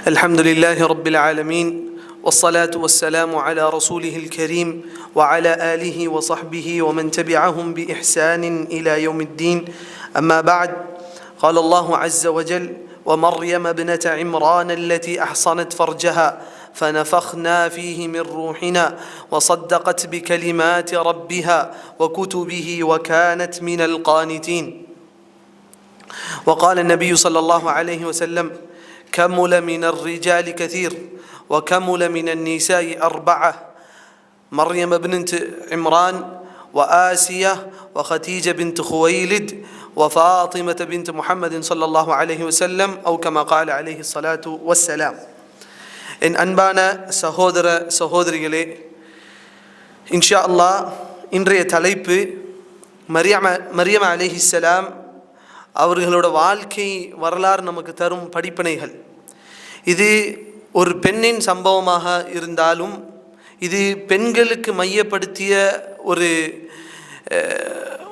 الحمد لله رب العالمين والصلاة والسلام على رسوله الكريم وعلى آله وصحبه ومن تبعهم بإحسان إلى يوم الدين. أما بعد، قال الله عز وجل: ومريم ابنة عمران التي أحصنت فرجها فنفخنا فيه من روحنا وصدقت بكلمات ربها وكتبه وكانت من القانتين. وقال النبي صلى الله عليه وسلم: كمل من الرجال كثير وكمل من النساء أربعة: مريم بنت عمران وآسية وخديجة بنت خويلد وفاطمة بنت محمد صلى الله عليه وسلم أو كما قال عليه الصلاة والسلام. என் அன்பான சகோதர சகோதரிகளே, இன்ஷா அல்லாஹ் இன்றைய தலைப்பு மரியம் அலைஹிஸ்ஸலாம் அவர்களோட வாழ்க்கை வரலாறு நமக்கு தரும் படிப்பினைகள். இது ஒரு பெண்ணின் சம்பவமாக இருந்தாலும், இது பெண்களுக்கு மையப்படுத்திய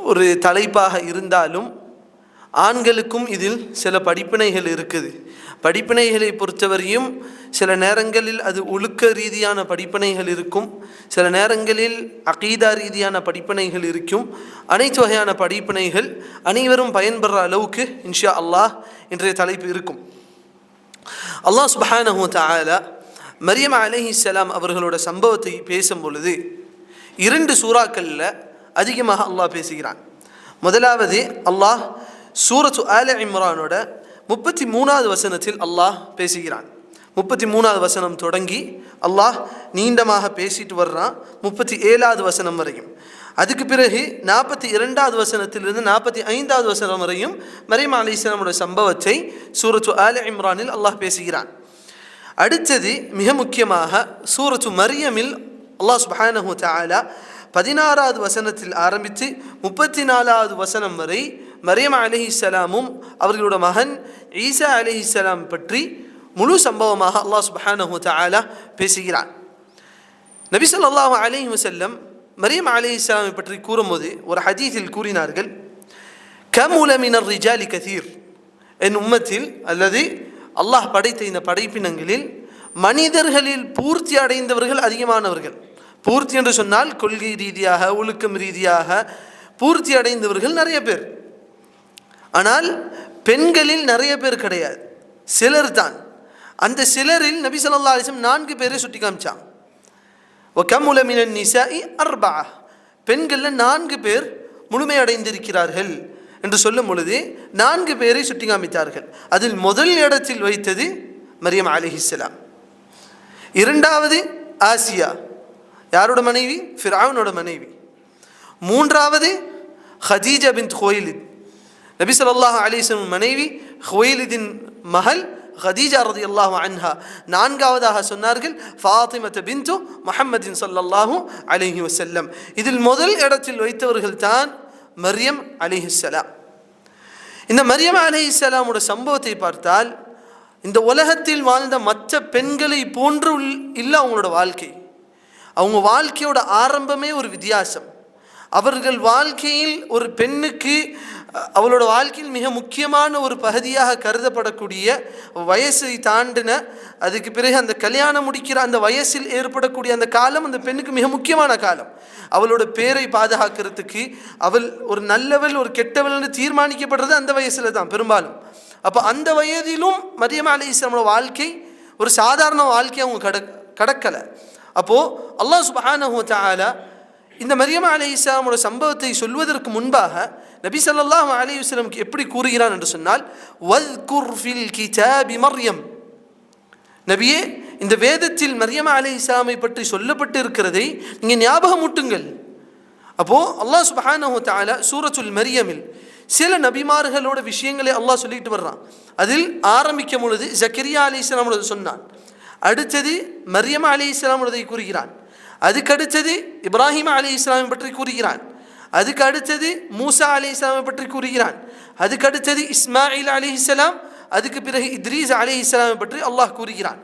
ஒரு தலைப்பாக இருந்தாலும், ஆண்களுக்கும் இதில் சில படிப்பினைகள் இருக்குது. படிப்பினைகளை பொறுத்தவரையும் சில நேரங்களில் அது ஒழுக்க ரீதியான படிப்பினைகள் இருக்கும், சில நேரங்களில் அகீதா ரீதியான படிப்பினைகள் இருக்கும். அனைத்து வகையான படிப்பினைகள் அனைவரும் பயன்பெற அளவுக்கு இன்ஷா அல்லாஹ் இன்றைய தலைப்பு இருக்கும். அல்லாஹ் சுப்ஹானஹு வ தஆலா மரியம் அலைஹிஸ்ஸலாம் அவர்களோட சம்பவத்தை பேசும் பொழுது 2 சூறாக்களில் அதிகமாக அல்லாஹ் பேசுகிறான். முதலாவது அல்லாஹ் சூரத்து ஆல இம்ரானோட 33வது வசனத்தில் அல்லாஹ் பேசுகிறான். 33வது வசனம் தொடங்கி அல்லாஹ் நீண்டமாக பேசிட்டு வர்றான் 37வது வசனம் வரையும். அதுக்கு பிறகு 42வது வசனத்திலிருந்து 45வது வசனம் வரையும் மரியம் அலைஹிஸ்ஸலாமுடைய சம்பவத்தை சூரத்து ஆல இம்ரானில் அல்லாஹ் பேசுகிறான். அடுத்தது மிக முக்கியமாக சூரத்து மரியமில் அல்லாஹ் சுப்ஹானஹு வ தஆலா 16வது வசனத்தில் ஆரம்பித்து 34வது வசனம் வரை மரியம் அலைஹிஸ்ஸலாமும் அவர்களோட மகன் ஈசா அலைஹிஸ்ஸலாம் பற்றி முழு சம்பவமாக அல்லாஹ் சுப்ஹானஹு வ தஆலா பேசுகிறான். நபி ஸல்லல்லாஹு அலைஹி வஸல்லம் மரியம் அலைஹிஸ்ஸலாமை பற்றி கூறும்போது ஒரு ஹதீஸில் கூறினார்கள்: கமுல மினர் ரிஜாலி கதீர். என் உம்மத்தில் அல்லது அல்லாஹ் படைத்த இந்த படைப்பினங்களில் மனிதர்களில் பூர்த்தி அடைந்தவர்கள் அதிகமானவர்கள். பூர்த்தி என்று சொன்னால் கொள்கை ரீதியாக ஒழுக்கம் ரீதியாக பூர்த்தி அடைந்தவர்கள் நிறைய பேர். ஆனால் பெண்களில் நிறைய பேர் கிடையாது, சிலர் தான். அந்த சிலரில் நபி ஸல்லல்லாஹு அலைஹி வஸல்லம் 4 பேரை சுட்டி காமிச்சாங்க. வகமுல மினன் நிசாஇ அர்பஅ. பெண்களில் 4 பேர் முழுமையடைந்திருக்கிறார்கள் என்று சொல்லும் பொழுது 4 பேரை சுட்டி காமித்தார்கள். அதில் முதல் இடத்தில் வைத்தது மரியம் அலைஹிஸ்ஸலாம். இரண்டாவது ஆசியா, யாரோட மனைவி? ஃபிர்அவுனோட மனைவி. மூன்றாவது ஹதீஜா பின்த் ஹுவைலித், நபி ஸல்லல்லாஹு அலைஹி வஸல்லம் மனைவி ஹுவைலிதின் மகள் ஹதீஜா ரலியல்லாஹு அன்ஹா. நான்காவதாக சொன்னார்கள் ஃபாத்திமா பின்த் முஹம்மதின் ஸல்லல்லாஹு அலைஹி வஸல்லம். இதில் முதல் இடத்தில் வைத்தவர்கள் தான் மரியம் அலைஹிஸ்ஸலாம். இந்த மரியம் அலைஹிஸ்ஸலாமோட சம்பவத்தை பார்த்தால் இந்த உலகத்தில் வாழ்ந்த மற்ற பெண்களை போன்று இல்லை அவங்களோட வாழ்க்கை. அவங்க வாழ்க்கையோட ஆரம்பமே ஒரு வித்தியாசம். அவர்கள் வாழ்க்கையில் ஒரு பெண்ணுக்கு அவளோட வாழ்க்கையில் மிக முக்கியமான ஒரு பகுதியாக கருதப்படக்கூடிய வயசை தாண்டின, அதுக்கு பிறகு அந்த கல்யாணம் முடிக்கிற அந்த வயசில் ஏற்படக்கூடிய அந்த காலம் அந்த பெண்ணுக்கு மிக முக்கியமான காலம். அவளோட பேரை பாதுகாக்கிறதுக்கு அவள் ஒரு நல்லவள் ஒரு கெட்டவள்னு தீர்மானிக்கப்படுறது அந்த வயசில் தான் பெரும்பாலும். அப்போ அந்த வயதிலும் மரியம் அலைஹிஸ்ஸலாமோட வாழ்க்கை ஒரு சாதாரண வாழ்க்கை அவங்க கடக்கலை. அப்போது அல்லாஹ் சுப்ஹானஹு வ தஆலா இந்த மரியம் அலைஹிஸ்ஸலாமோட சம்பவத்தை சொல்வதற்கு முன்பாக நபி ஸல்லல்லாஹு அலைஹி வஸல்லம் எப்படி கூறுகிறான் என்று சொன்னால், வஸ்குர் ஃபில் கிதாபி மர்யம். நபியே, இந்த வேதத்தில் மரியம் அலைஹிஸ்ஸலாமை பற்றி சொல்லப்பட்டு இருக்கிறதை நீங்கள் ஞாபகமூட்டுங்கள். அப்போது அல்லாஹ் சுப்ஹானஹு வ தஆலா சூரத்துல் மரியமில் சில நபிமார்களோட விஷயங்களை அல்லாஹ் சொல்லிட்டு வர்றான். அதில் ஆரம்பிக்கும் பொழுது ஜக்கரியா அலைஹிஸ்ஸலாமோட சொன்னான். அடுத்தது மரியம் அலைஹிஸ்ஸலாமுடைய கூறுகிறான். அதுக்கு அடுத்தது இப்ராஹிம் அலைஹிஸ்ஸலாமை பற்றி கூறுகிறான். அதுக்கு அடுத்தது மூசா அலைஹிஸ்ஸலாமை பற்றி கூறுகிறான். அதுக்கு அடுத்தது இஸ்மாயில் அலைஹிஸ்ஸலாம். அதுக்கு பிறகு இத்ரீஸ் அலைஹிஸ்ஸலாமை பற்றி அல்லாஹ் கூறுகிறான்.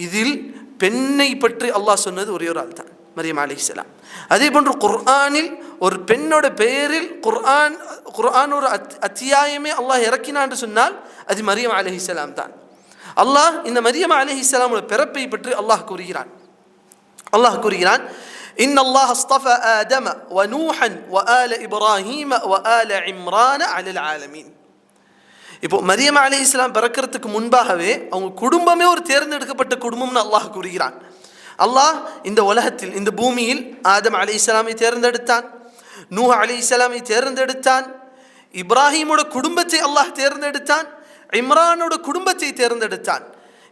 இதில் பெண்ணை பற்றி அல்லாஹ் சொன்னது ஒரே ஒரு ஆள் தான், மரியம் அலைஹிஸ்ஸலாம். அதே போன்று குர்ஆனில் ஒரு பெண்ணோட பெயரில் குர்ஆன் ஒரு அத்தியாயமே அல்லாஹ் இறக்கினான் என்று சொன்னால் அது மரியம் அலைஹிஸ்ஸலாம் தான். அல்லாஹ் இந்த மரியம் அலைஹிஸ்ஸலாமுடைய பிறப்பை பற்றி அல்லாஹ் கூறுகிறான் இன்னல்லாஹ் அஸ்தஃபா ஆதம வ நூஹன் வ ஆல இப்ராஹீம வ ஆல இம்ரான அலல் ஆலமீன். இப்போ மரியம் அலைஹிஸ்ஸலாம் பிறக்கிறதுக்கு முன்பாகவே அவங்க குடும்பமே ஒரு தேர்ந்தெடுக்கப்பட்ட குடும்பம்னு அல்லாஹ் கூறுகிறான். அல்லாஹ் இந்த உலகத்தில் இந்த பூமியில் ஆதம் அலைஹிஸ்ஸலாமை தேர்ந்தெடுத்தான், நூஹ் அலைஹிஸ்ஸலாமை தேர்ந்தெடுத்தான், இப்ராஹீமோட குடும்பத்தை அல்லாஹ் தேர்ந்தெடுத்தான், இம்ரானோட குடும்பத்தை தேர்ந்தெடுத்தான்.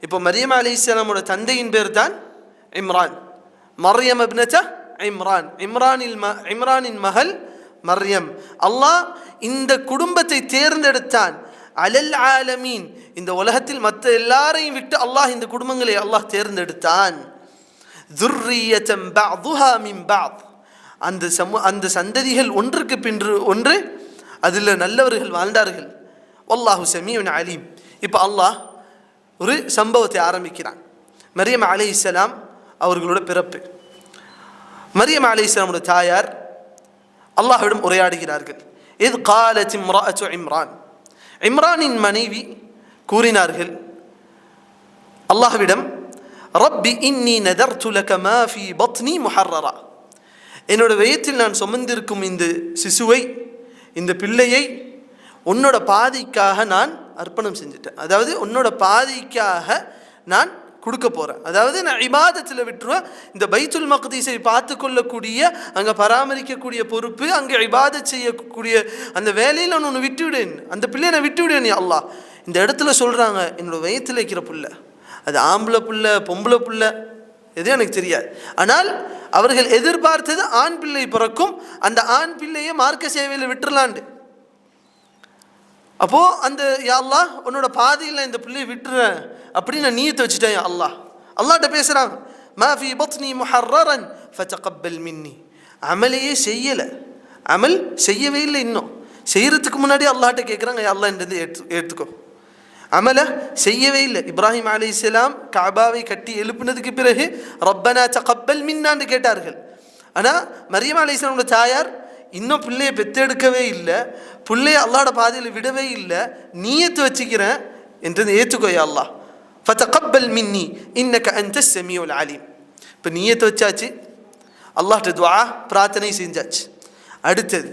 இப்போ மரியம் அலைஹிஸ்ஸலாமோட தந்தையின் பேர் தான் இம்ரான், மர்யம் இப்னத இம்ரான், இம்ரானின் மகள் மர்யம். அல்லாஹ் இந்த குடும்பத்தை தேர்ந்தெடுத்தான். அலல் ஆலமீன், இந்த உலகத்தில் மற்ற எல்லாரையும் விட்டு அல்லாஹ் இந்த குடும்பங்களை அல்லாஹ் தேர்ந்தெடுத்தான். துர்ரியதம் பஅதுஹா மின் பஅத், அந்த சந்ததிகள் ஒன்றுக்கு பின்று ஒன்று அதில் நல்லவர்கள் வாழ்ந்தார்கள். வல்லாஹு ஸமீஉன் அலீம். இப்போ அல்லாஹ் ஒரு சம்பவத்தை ஆரம்பிக்கிறான். மரியம் அலைஹிஸ்ஸலாம் அவர்களோட பிறப்பு. மரியம் அலைஹிஸ்ஸலாமோட தாயார் அல்லாஹ்விடம் உரையாடுகிறார்கள். இத் காலத் இம்ராஅத்து இம்ரான், இம்ரானின் மனைவி கூறினார்கள் அல்லாஹ்விடம், ரப்பி இன்னி நதர்து லக மா ஃபீ பத்னி முஹர்ரரா, என்னோட வயிற்றில் நான் சுமந்திருக்கும் இந்த சிசுவை, இந்த பிள்ளையை உன்னோட பாதைக்காக நான் அர்ப்பணம் செஞ்சுட்டேன். அதாவது உன்னோட பாதைக்காக நான் கொடுக்க போகிறேன். அதாவது நான் இபாதத்தில் விட்டுருவேன். இந்த பைத்துல் மக்தீஸை பார்த்து கொள்ளக்கூடிய, அங்கே பராமரிக்கக்கூடிய பொறுப்பு, அங்கே இபாதத் செய்யக்கூடிய அந்த வேலையில் நான் ஒன்று விட்டுவிடேன், அந்த பிள்ளையை நான் விட்டுவிடேன் யா அல்லாஹ். இந்த இடத்துல சொல்கிறாங்க, என்னோட வயிற்றில் வைக்கிற புள்ள அது ஆம்பளை புள்ள பொம்பளை புள்ள எதுவும் எனக்கு தெரியாது. ஆனால் அவர்கள் எதிர்பார்த்தது ஆண் பிள்ளை பிறக்கும், அந்த ஆண் பிள்ளையை மார்க்க சேவையில் விட்டுறலாண்டு. அப்போது அந்த யா அல்லாஹ் உன்னோட பாதையில் இந்த பிள்ளையை விட்டுறேன் அப்படின்னு நான் நீயத்தை வச்சுட்டேன். யா அல்லாஹ் அல்லாஹ்ட்ட பேசுகிறாங்க, மா ஃபீ பத்னி முஹர்ரரன் ஃபதகப்பல் மின்னி, அமலையே செய்யலை, அமல் செய்யவே இல்லை, இன்னும் செய்கிறதுக்கு முன்னாடி அல்லாஹ்ட்ட கேட்குறாங்க, யா அல்லாஹ் இந்த எடுத்துக்கோ. அமலை செய்யவே இல்லை. இப்ராஹிம் அலைஹிஸ்ஸலாம் கஅபாவை கட்டி எழுப்பினதுக்கு பிறகு ரப்பனா தகப்பல் மின்னான்னு கேட்டார்கள். ஆனால் மரியம் அலைஹிஸ்ஸலாமோட தாயார் இன்னும் பிள்ளையை பெற்றெடுக்கவே இல்லை, பிள்ளையை அல்லாஹ்வோட பாதையில் விடவே இல்லை, நீயத்து வச்சுக்கிறேன் என்றது ஏற்றுக்கோ யா அல்லாஹ். ஃபதகப்பல் மின்னி இன்னக அன்தஸ் ஸமீஉல் அலீம். இப்போ நீயத்து வச்சாச்சு, அல்லாஹ்ட்ட துஆ பிரார்த்தனை செஞ்சாச்சு. அடுத்தது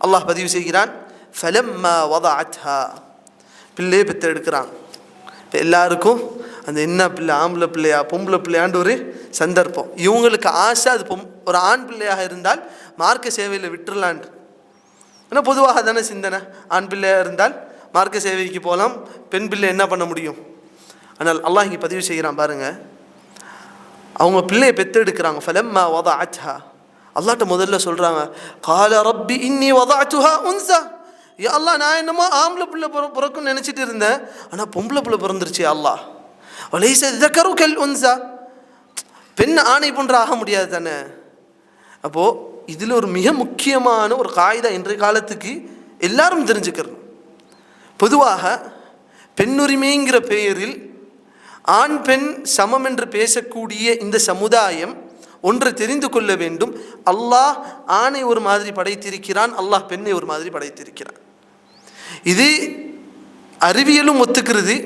அல்லாஹ் பதிவு செய்கிறான், ஃபலம்மா வதஅத்ஹா, பிள்ளையை பெற்றெடுக்கிறாங்க. இப்போ எல்லாருக்கும் அந்த என்ன பிள்ளை, ஆம்பளை பிள்ளையா பொம்பளை பிள்ளையாண்டு ஒரு சந்தர்ப்பம். இவங்களுக்கு ஆசை அது ஒரு ஆண் பிள்ளையாக இருந்தால் மார்க்க சேவையில் விட்டுறலான். ஆனால் பொதுவாக தானே சிந்தனை, ஆண் பிள்ளையாக இருந்தால் மார்க்க சேவைக்கு போகலாம், பெண் பிள்ளை என்ன பண்ண முடியும். ஆனால் அல்லாஹ் இங்கே பதிவு செய்கிறான் பாருங்கள், அவங்க பிள்ளையை பெற்றெடுக்கிறாங்க. ஃபலம்மா வதஅத்ஹா, அல்லாஹ்ட்ட முதல்ல சொல்கிறாங்க, கால ரப்பி இன்னி வதஅத்துஹா உன்ஸா, யா அல்லாஹ் நான் என்னமோ ஆம்பளை பிள்ளை பிறக்குன்னு நினச்சிட்டு இருந்தேன், ஆனால் பொம்பளை பிள்ளை பிறந்துருச்சு யா அல்லாஹ். வலைஸ ذكر كالأنثى, பெண் ஆணை போன்று ஆக முடியாது தானே. அப்போது இதில் ஒரு மிக முக்கியமான ஒரு காயிதா இன்றைய காலத்துக்கு எல்லாரும் தெரிஞ்சுக்கிறணும். பொதுவாக பெண்ணுரிமைங்கிற பெயரில் ஆண் பெண் சமம் என்று பேசக்கூடிய இந்த சமுதாயம் ஒன்று தெரிந்து கொள்ள வேண்டும், அல்லாஹ் ஆணை ஒரு மாதிரி படைத்திருக்கிறான், அல்லாஹ் பெண்ணை ஒரு மாதிரி படைத்திருக்கிறான். இது அறிவியலும் ஒத்துக்கிறது,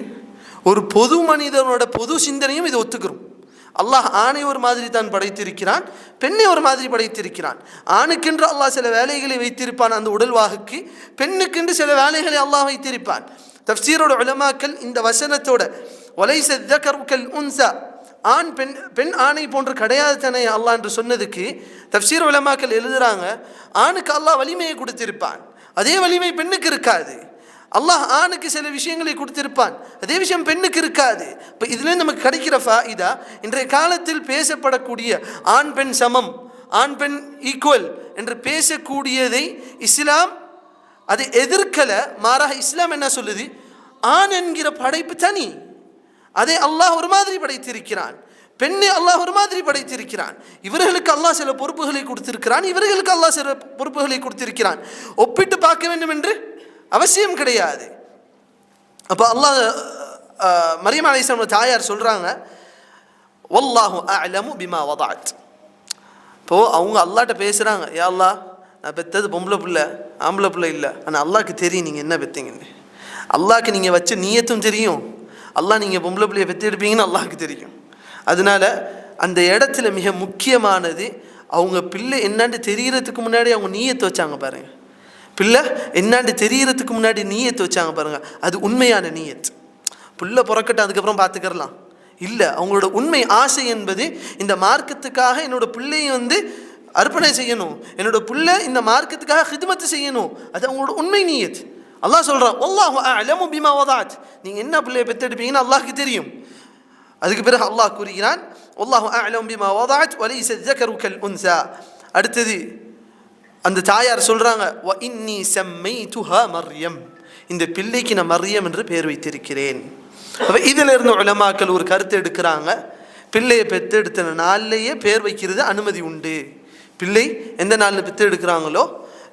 ஒரு பொது மனிதனோட பொது சிந்தனையும் இது ஒத்துக்கிறோம். அல்லாஹ் ஆணை ஒரு மாதிரி தான் படைத்திருக்கிறான், பெண்ணை ஒரு மாதிரி படைத்திருக்கிறான். ஆணுக்கென்று அல்லாஹ் சில வேலைகளை வைத்திருப்பான் அந்த உடல்வாகுக்கு, பெண்ணுக்கென்று சில வேலைகளை அல்லாஹ் வைத்திருப்பான். தஃப்சீரோட உலமாக்கள் இந்த வசனத்தோட வலைஸ ذكر كالأنثى, ஆண் பெண் ஆணை போன்று கிடையாது தானே அல்லாஹ் என்று சொன்னதுக்கு தஃப்சீர் உலமாக்கள் எழுதுகிறாங்க, ஆணுக்கு அல்லாஹ் வலிமையை கொடுத்திருப்பான், அதே வலிமை பெண்ணுக்கு இருக்காது. அல்லாஹ் ஆணுக்கு சில விஷயங்களை கொடுத்திருப்பான், அதே விஷயம் பெண்ணுக்கு இருக்காது. இப்போ இதுலேருந்து நமக்கு கிடைக்கிற ஃபாயிதா, இன்றைய காலத்தில் பேசப்படக்கூடிய ஆண் பெண் சமம், ஆண் பெண் ஈக்குவல் என்று பேசக்கூடியதை இஸ்லாம் அதை எதிர்க்கலை. மாறாக இஸ்லாம் என்ன சொல்லுது, ஆண் என்கிற படைப்பு தனி, அதை அல்லாஹ் ஒரு மாதிரி படைத்திருக்கிறான், பெண்ணை அல்லாஹ் ஒரு மாதிரி படைத்திருக்கிறான். இவர்களுக்கு அல்லாஹ் சில பொறுப்புகளை கொடுத்திருக்கிறான், இவர்களுக்கு அல்லாஹ் சில பொறுப்புகளை கொடுத்திருக்கிறான். ஒப்பிட்டு பார்க்க வேண்டும் என்று அவசியம் கிடையாது. அப்போ அல்லாஹ் மரியம் அலைஹிஸ்ஸலாம் தாயார் சொல்கிறாங்க, வல்லாஹு அஅலமு பிமா வதஅத். இப்போது அவங்க அல்லாஹ்ட்ட பேசுகிறாங்க, யா அல்லாஹ் நான் பெற்றது பொம்பளை பிள்ளை ஆம்பளை பிள்ளை இல்லை, ஆனால் அல்லாஹ்க்கு தெரியும் நீங்கள் என்ன பெற்றீங்கன்னு. அல்லாஹ்க்கு நீங்கள் வச்ச நீயத்தும் தெரியும், அல்லாஹ் நீங்கள் பொம்பளை பிள்ளையை பெற்றெடுப்பீங்கன்னு அல்லாஹ்க்கு தெரியும். அதனால அந்த இடத்துல மிக முக்கியமானது அவங்க பிள்ளை என்னான்னு தெரியறதுக்கு முன்னாடி அவங்க நீயத்தை வச்சாங்க பாருங்க. பிள்ளை என்னான்னு தெரியறதுக்கு முன்னாடி நீயத்தை வச்சாங்க பாருங்க. அது உண்மையான நீயத். பிள்ளை பிறக்கட்டும் அதுக்கப்புறம் பார்த்துக்கிறலாம் இல்லை. அவங்களோட உண்மை ஆசை என்பது இந்த மார்க்கத்துக்காக என்னோட பிள்ளையை அர்ப்பணை செய்யணும், என்னோட பிள்ளை இந்த மார்க்கத்துக்காக ஹித்மத்து செய்யணும். அது அவங்களோட உண்மை நீயத். அல்லாஹ் சொல்கிறான், வல்லாஹு அஅலமு பிமா வதஅத். நீங்கள் என்ன பிள்ளையை பெற்றெடுப்பீங்கன்னு அல்லாஹ்க்கு தெரியும். அதுக்கு பிறகு அல்லாஹ் கூறுகிறான், வல்லாஹு அஅலமு பிமா வதஅத் வலைஸ ذكر كالأنثى. அடுத்தது அந்த தாயார் சொல்கிறாங்க, வ இன்னி சம்மைதுஹா மர்யம். இந்த பிள்ளைக்கு நான் மர்யம் என்று பெயர் வைத்திருக்கிறேன். அப்போ இதில் இருந்து உலமாக்கள் ஒரு கருத்து எடுக்கிறாங்க, பிள்ளையை பெற்றெடுத்த நாள்லேயே பேர் வைக்கிறது அனுமதி உண்டு. பிள்ளை எந்த நாளில் பெற்று எடுக்கிறாங்களோ,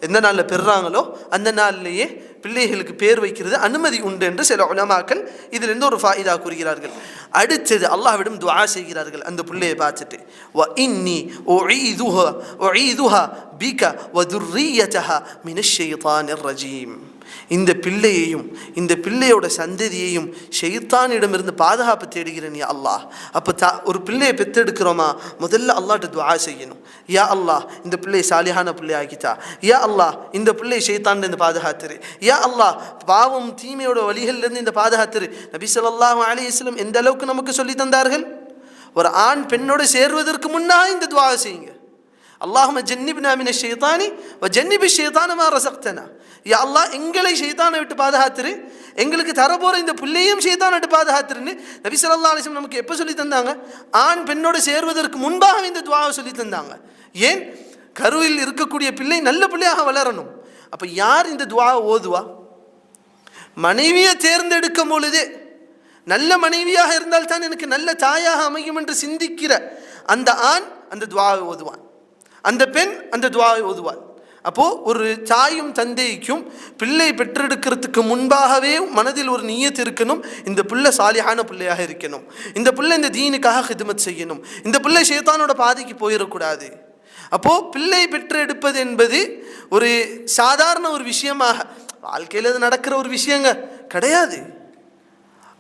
எந்த நாளில் பெறுறாங்களோ அந்த நாள்லேயே பிள்ளைகளுக்கு பேர் வைக்கிறது அனுமதி உண்டு என்று சில உலமாக்கள் இதிலிருந்து ஒரு ஃபாயிதா கூறுகிறார்கள். அடுத்தது அல்லாஹ்விடம் துஆ செய்கிறார்கள் அந்த பிள்ளையை பார்த்துட்டு, வ இன்னி உஈதுஹா பிக வ துர்ரியதஹா மினஷ் ஷைத்தானிர் ரஜீம். இந்த பிள்ளையையும் இந்த பிள்ளையோட சந்ததியையும் ஷைத்தானிடமிருந்து பாதுகாப்பு தேடுகிறேன் யா அல்லாஹ். அப்போ ஒரு பிள்ளையை பெற்றெடுக்கிறோமா, முதல்ல அல்லாஹ்ட்ட துஆ செய்யணும். யா அல்லாஹ் இந்த பிள்ளை சாலிஹான பிள்ளை ஆக்கித்தா. யா அல்லாஹ் இந்த பிள்ளை ஷைத்தானிலிருந்து பாதுகாத்துரு. யா அல்லாஹ் பாவம் தீமையோட வழிகளிலிருந்து இந்த பாதுகாத்துரு. நபி ஸல்லல்லாஹு அலைஹி வஸல்லம் எந்த அளவுக்கு நமக்கு சொல்லி தந்தார்கள்? ஒரு ஆண் பெண்ணோடு சேர்வதற்கு முன்னாக இந்த துஆ செய்யுங்க. அல்லாஹும்ம ஜன்னிப்னா மினஷ் ஷைத்தானி வ ஜன்னிபிஷ் ஷைத்தான மா ரஸக்தனா. யா அல்லாஹ் எங்களை ஷைத்தானை விட்டு பாதுகாத்துரு, எங்களுக்கு தரப்போகிற இந்த பிள்ளையும் ஷைத்தானை விட்டு பாதுகாத்துருன்னு நபி ஸல்லல்லாஹு அலைஹி வஸல்லம் நமக்கு எப்போ சொல்லி தந்தாங்க? ஆண் பெண்ணோடு சேர்வதற்கு முன்பாக இந்த துஆவை சொல்லி தந்தாங்க. ஏன்? கருவில் இருக்கக்கூடிய பிள்ளை நல்ல பிள்ளையாக வளரணும். அப்போ யார் இந்த துஆவை ஓதுவா? மனைவியை தேர்ந்தெடுக்கும் பொழுது நல்ல மனைவியாக இருந்தால் தான் எனக்கு நல்ல தாயாக அமையும் என்று சிந்திக்கிற அந்த ஆண் அந்த துஆவை ஓதுவான், அந்த பெண் அந்த துஆவை ஓதுவாள். அப்போது ஒரு தாயும் தந்தைக்கும் பிள்ளை பெற்றெடுக்கிறதுக்கு முன்பாகவே மனதில் ஒரு நியத் இருக்கணும், இந்த பிள்ளை சாலிஹான பிள்ளையாக இருக்கணும், இந்த பிள்ளை இந்த தீனுக்காக ஹித்மத் செய்யணும், இந்த பிள்ளை ஷைத்தானோட பாதைக்கு போயிடக்கூடாது. அப்போது பிள்ளை பெற்றெடுப்பது என்பது ஒரு சாதாரண ஒரு விஷயமாக வாழ்க்கையில் அது நடக்கிற ஒரு விஷயங்க கிடையாது.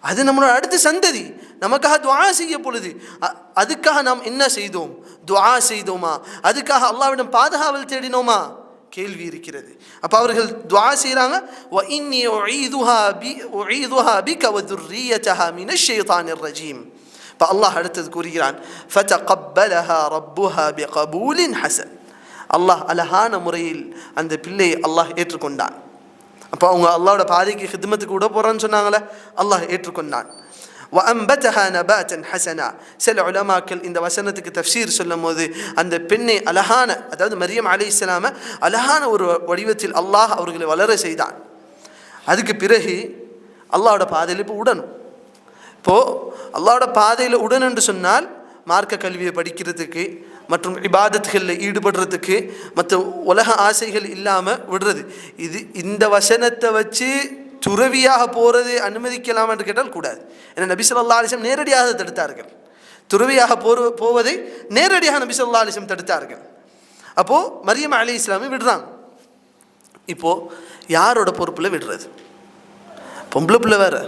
அது நம்மளோட அடுத்த சந்ததி நமக்காக துஆ செய்ய பொழுது அதுக்காக நாம் என்ன செய்தோம்? துஆ செய்தோமா? அதுக்காக அல்லாஹ்விடம் பாதுகாவல் தேடினோமா? கேள்வி இருக்கிறது. அப்போ அவர்கள் துஆ செய்கிறாங்க, வ இன்னி உஈதுஹா பிக வ துர்ரியதஹா மினஷ் ஷைத்தானிர் ரஜீம். இப்போ அல்லாஹ் அடுத்தது கூறுகிறான், ஃபதகப்பலஹா ரப்புஹா பிகபூலின் ஹஸன். அல்லாஹ் அழகான முறையில் அந்த பிள்ளையை அல்லாஹ் ஏற்றுக்கொண்டான். அப்போ அவங்க அல்லாஹ்வோட பாதைக்கு ஹித்மத்துக்கு விட போகிறான்னு சொன்னாங்களே, அல்லாஹ் ஏற்றுக்கொண்டான். وأنبتها نباتا حسنا. சில உலமாக்கள் இந்த வசனத்துக்கு தஃப்சீர் சொல்லும் போது அந்த பெண்ணை அழகான, அதாவது மரியம் அலைஹிஸ்ஸலாம அழகான ஒரு வடிவத்தில் அல்லாஹ் அவர்களை வளர செய்தான். அதுக்கு பிறகு அல்லாஹ்வோட பாதையில் இப்போ உடனும். இப்போது அல்லாஹ்வோட பாதையில் உடன் என்று சொன்னால் மார்க்க கல்வியை படிக்கிறதுக்கு மற்றும் இபாதத்துகளில் ஈடுபடுறதுக்கு மற்ற உலக ஆசைகள் இல்லாமல் விடுறது. இந்த வசனத்தை வச்சு துறவியாக போகிறது அனுமதிக்கலாம் என்று கேட்டால் கூடாது. ஏன்னா நபி ஸல்லல்லாஹு அலைஹி வஸல்லம் நேரடியாக தடுத்தார்கள். துறவியாக போவதை நேரடியாக நபி ஸல்லல்லாஹு அலைஹி வஸல்லம் தடுத்தார்கள். அப்போது மரியம் அலைஹிஸ்ஸலாமை விடுறாங்க. இப்போது யாரோட பொறுப்பில் விடுறது? பொம்பளை பிள்ளை வேறு,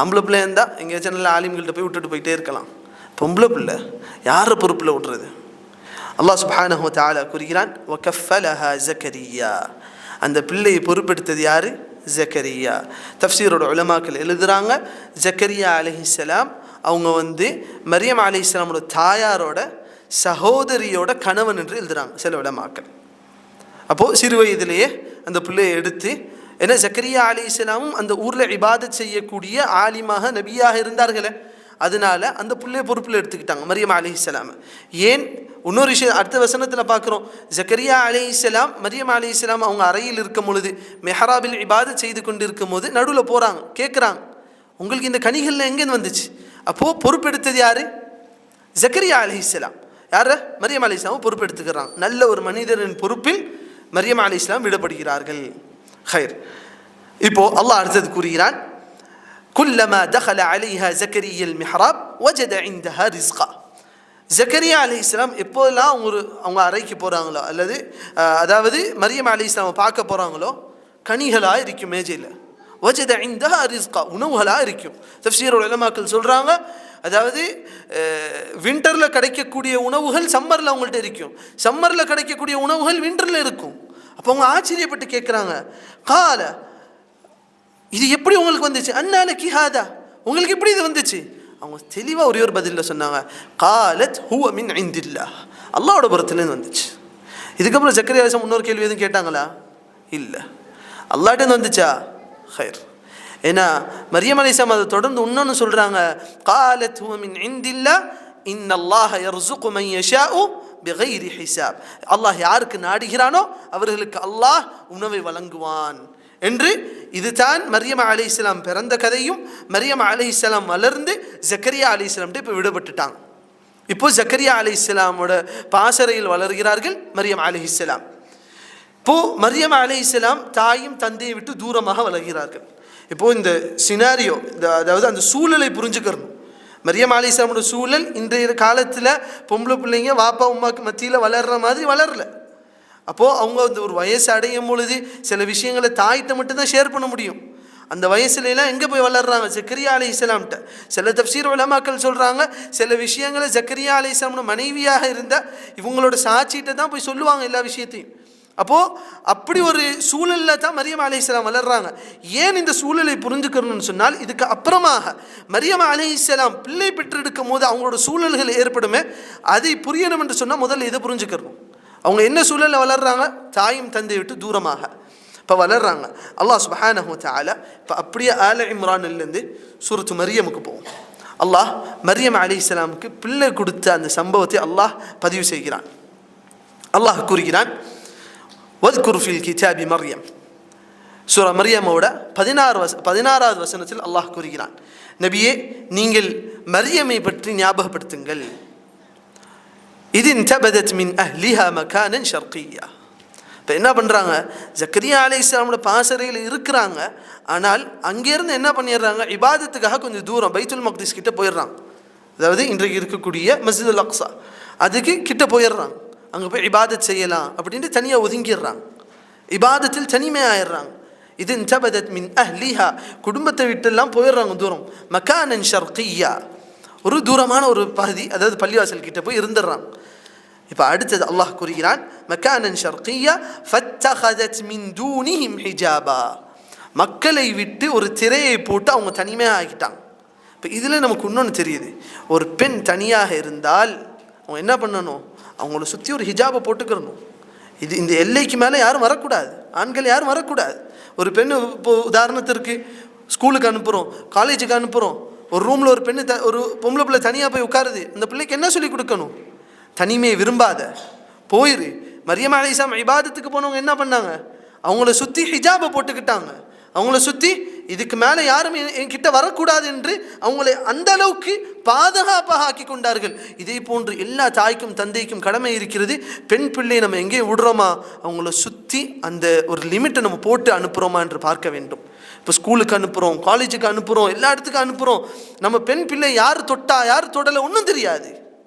ஆம்பளை பிள்ளை இருந்தால் எங்கேயாச்சும் நல்ல ஆலிம்கள்கிட்ட போய் விட்டுட்டு போயிட்டே இருக்கலாம். பொம்பளை பிள்ளை யார பொறுப்பில் விடுறது? அல்லாஹ் சுப்ஹானஹு வ தஆலா கூறுகிறான், வகஃபலஹா ஜக்கரியா. அந்த பிள்ளையை பொறுப்பெடுத்தது யார்? ஜக்கரியா. தஃப்சீரோட உலமாக்கள் எழுதுகிறாங்க, ஜக்கரியா அலைஹிஸ்ஸலாம் அவங்க மரியம் அலைஹிஸ்ஸலாமோட தாயாரோட சகோதரியோட கணவன் என்று எழுதுகிறாங்க சில உலமாக்கள். அப்போது சிறு வயதிலேயே அந்த பிள்ளையை எடுத்து, ஏன்னா ஜக்கரியா அலைஹிஸ்ஸலாமும் அந்த ஊரில் இபாதத் செய்யக்கூடிய ஆலிமாக நபியாக இருந்தார்களே, அதனால அந்த பிள்ளையை பொறுப்பில் எடுத்துக்கிட்டாங்க மரியம் அலைஹிஸ்ஸலாம். ஏன்? இன்னொரு விஷயம் அடுத்த வசனத்தில் பார்க்குறோம், ஜக்கரியா அலைஹிஸ்ஸலாம் மரியம் அலைஹிஸ்ஸலாம் அவங்க அறையில் இருக்கும் பொழுது மெஹராபில் இபாதத் செய்து கொண்டு இருக்கும் போது நடுவில் போகிறாங்க, கேட்குறாங்க, உங்களுக்கு இந்த கனிகளில் எங்கேருந்து வந்துச்சு? அப்போது பொறுப்பெடுத்தது யார்? ஜக்கரியா அலைஹிஸ்ஸலாம். யார்? மரியம் அலைஹிஸ்ஸலாம் பொறுப்பெடுத்துக்கிறாங்க. நல்ல ஒரு மனிதரின் பொறுப்பில் மரியம் அலைஹிஸ்ஸலாம் விடப்படுகிறார்கள். ஹைர். இப்போது அல்லாஹ் அடுத்தது கூறுகிறான், குல்லமா தஹல அலைஹா ஜக்கரியா மிஹ்ராப் வஜத இன்தஹா ரிஸ்கா. ஜக்கரியா அலைஹிஸ்ஸலாம் எப்போதெல்லாம் அவங்க அறைக்கு போகிறாங்களோ, அதாவது மரியம் அலைஹிஸ்ஸலாமை பார்க்க போகிறாங்களோ, கனிகளாக இருக்கும் மேஜையில். வஜத இந்தஹா ரிஸ்கா, உணவுகளாக இருக்கும். தஃப்சீர் உலமாக்கள் சொல்கிறாங்க, அதாவது விண்டரில் கிடைக்கக்கூடிய உணவுகள் சம்மரில் அவங்கள்ட்ட இருக்கும், சம்மரில் கிடைக்கக்கூடிய உணவுகள் விண்டரில் இருக்கும். அப்போ அவங்க ஆச்சரியப்பட்டு கேட்குறாங்க, கால இது எப்படி உங்களுக்கு வந்துச்சு, அன்னாலக்கி ஹாதா, உங்களுக்கு எப்படி இது வந்துச்சு? அவங்க தெளிவாக ஒரே ஒரு பதிலில் சொன்னாங்க, காலத் ஹுவ மின் இந்தில்லாஹ், அல்லாஹ்வோட புறத்துலேருந்து வந்துச்சு. இதுக்கப்புறம் ஜக்கரியா அலைஹிஸ்ஸலாம் இன்னொரு கேள்வி எதுவும் கேட்டாங்களா? இல்லை. அல்லாஹ்ட்டேருந்து வந்துச்சா? ஹைர். ஏன்னா மரியம் அலைஹிஸ்ஸலாம் அதை தொடர்ந்து இன்னொன்று சொல்கிறாங்க, காலத் ஹுவ மின் இந்தில்லாஹ் இன்னல்லாஹ யர்ஸுகு மன் யஷாஉ பிகைரி ஹிசாப், அல்லாஹ் யாருக்கு நாடுகிறானோ அவர்களுக்கு அல்லாஹ் உணவை வழங்குவான் என்று. இதுதான் மரியம் அலைஹிஸ்ஸலாம் பிறந்த கதையும். மரியம் அலைஹிஸ்ஸலாம் வளர்ந்து ஜக்கரியா அலைஹிஸ்ஸலாம்கிட்ட இப்போ விடுபட்டுட்டாங்க. இப்போ ஜக்கரியா அலைஹிஸ்ஸலாமோட பாசறையில் வளர்கிறார்கள் மரியம் அலைஹிஸ்ஸலாம். இப்போது மரியம் அலைஹிஸ்ஸலாம் தாயும் தந்தையை விட்டு தூரமாக வளர்கிறார்கள். இப்போது இந்த சினாரியோ, அதாவது அந்த சூழலை புரிஞ்சுக்கிறணும். மரியம் அலைஹிஸ்ஸலாமோட சூழல் இன்றைய காலத்தில் பொம்பளை பிள்ளைங்க வாப்பா உமாக்கு மத்தியில் வளர்கிற மாதிரி வளரல. அப்போது அவங்க அந்த ஒரு வயசு அடையும் பொழுது சில விஷயங்களை தாய்கிட்ட மட்டும்தான் ஷேர் பண்ண முடியும். அந்த வயசுலலாம் எங்கே போய் வளர்றாங்க? ஜக்கரியா அலைஹிஸ்ஸலாம்கிட்ட. சில தஃப்சீர் உலமாக்கள் சொல்கிறாங்க, சில விஷயங்களை ஜக்கரியா அலைஹிஸ்ஸலாமோட மனைவியாக இருந்தால் இவங்களோட சாட்சிகிட்ட தான் போய் சொல்லுவாங்க எல்லா விஷயத்தையும். அப்போது அப்படி ஒரு சூழலில் தான் மரியம் அலைஹிஸ்ஸலாம் வளர்கிறாங்க. ஏன் இந்த சூழலை புரிஞ்சுக்கணும்னு சொன்னால், இதுக்கு அப்புறமாக மரியம் அலைஹிஸ்ஸலாம் பிள்ளை பெற்றெடுக்கும் போது அவங்களோட சூழல்கள் ஏற்படுமே, அதை புரியணும் என்று சொன்னால் முதல்ல இதை புரிஞ்சுக்கணும். அவங்க என்ன சூழலில் வளர்கிறாங்க? தாயும் தந்தையை விட்டு தூரமாக இப்போ வளர்கிறாங்க. அல்லாஹ் சுப்ஹானஹு வ தஆலா இப்போ அப்படியே ஆல இம்ரான்லேருந்து சூரத்து மரியமுக்கு போவோம். அல்லாஹ் மரியம் அலைஹிஸ்ஸலாமுக்கு பிள்ளை கொடுத்த அந்த சம்பவத்தை அல்லாஹ் பதிவு செய்கிறான். அல்லாஹ் கூறுகிறான், வத்குர் ஃபில் கிதாபி மர்யம். சூரா மரியமோட 16வது வசனத்தில் அல்லாஹ் கூறுகிறான், நபியே நீங்கள் மரியமை பற்றி ஞாபகப்படுத்துங்கள். இதின் தபதத் மின் அஹ்லிஹா மகானன் ஷர்கியா. இப்போ என்ன பண்ணுறாங்க? ஜக்கரியா அலைஹிஸ்ஸலாமோட பாசறையில் இருக்கிறாங்க. ஆனால் அங்கேருந்து என்ன பண்ணிடுறாங்க? இபாதத்துக்காக கொஞ்சம் தூரம் பைத்துல் மக்திஸ் கிட்ட போயிடுறாங்க. அதாவது இன்றைக்கு இருக்கக்கூடிய மஸ்ஜிதுல் அக்ஸா அதுக்கு கிட்ட போயிடுறாங்க. அங்கே போய் இபாதத் செய்யலாம் அப்படின்ட்டு தனியாக ஒதுங்கிடுறாங்க. இபாதத்தில் தனிமையாயிடுறாங்க. இது தபதத் மின் அஹ்லிஹா, குடும்பத்தை விட்டுலாம் போயிடுறாங்க தூரம். மகானன் ஷர்கியா, ஒரு தூரமான ஒரு பகுதி, அதாவது பள்ளிவாசல் கிட்ட போய் இருந்துடுறாங்க. இப்போ அடுத்தது அல்லாஹ் கூறுகிறான், மகானன் ஷர்கியா ஃபத்தஹதத் மின் தூனிஹிம் ஹிஜாபா, மக்களை விட்டு ஒரு திரையை போட்டு அவங்க தனிமையாக ஆகிட்டாங்க. இப்போ இதில் நமக்கு இன்னொன்று தெரியுது, ஒரு பெண் தனியாக இருந்தால் அவங்க என்ன பண்ணணும்? அவங்கள சுற்றி ஒரு ஹிஜாபை போட்டுக்கிறணும். இது இந்த எல்லைக்கு மேலே யாரும் வரக்கூடாது, ஆண்கள் யாரும் வரக்கூடாது. ஒரு பெண் இப்போ உதாரணத்திற்கு ஸ்கூலுக்கு அனுப்புகிறோம், காலேஜுக்கு அனுப்புகிறோம், ஒரு ரூமில் ஒரு பெண்ணு ஒரு பொம்பளை பிள்ளை தனியாக போய் உட்காருது. அந்த பிள்ளைக்கு என்ன சொல்லி கொடுக்கணும்? தனிமையை விரும்பாத, போயிரு. மரியம் அலைஹிஸ்ஸலாம் இபாதத்துக்கு போனவங்க என்ன பண்ணாங்க? அவங்கள சுற்றி ஹிஜாபை போட்டுக்கிட்டாங்க. அவங்கள சுற்றி இதுக்கு மேலே யாரும் என்கிட்ட வரக்கூடாது என்று அவங்களை அந்த அளவுக்கு பாதுகாப்பாக ஆக்கி கொண்டார்கள். இதே போன்று எல்லா தாய்க்கும் தந்தைக்கும் கடமை இருக்கிறது. பெண் பிள்ளை நம்ம எங்கே விடுறோமா, அவங்கள சுற்றி அந்த ஒரு லிமிட்டை நம்ம போட்டு அனுப்புகிறோமா என்று பார்க்க வேண்டும். இப்போ ஸ்கூலுக்கு அனுப்புகிறோம், காலேஜுக்கு அனுப்புகிறோம், எல்லா இடத்துக்கும் அனுப்புகிறோம். நம்ம பெண் பிள்ளை யார் தொட்டா யார் தொடலை ஒன்றும் தெரியாது,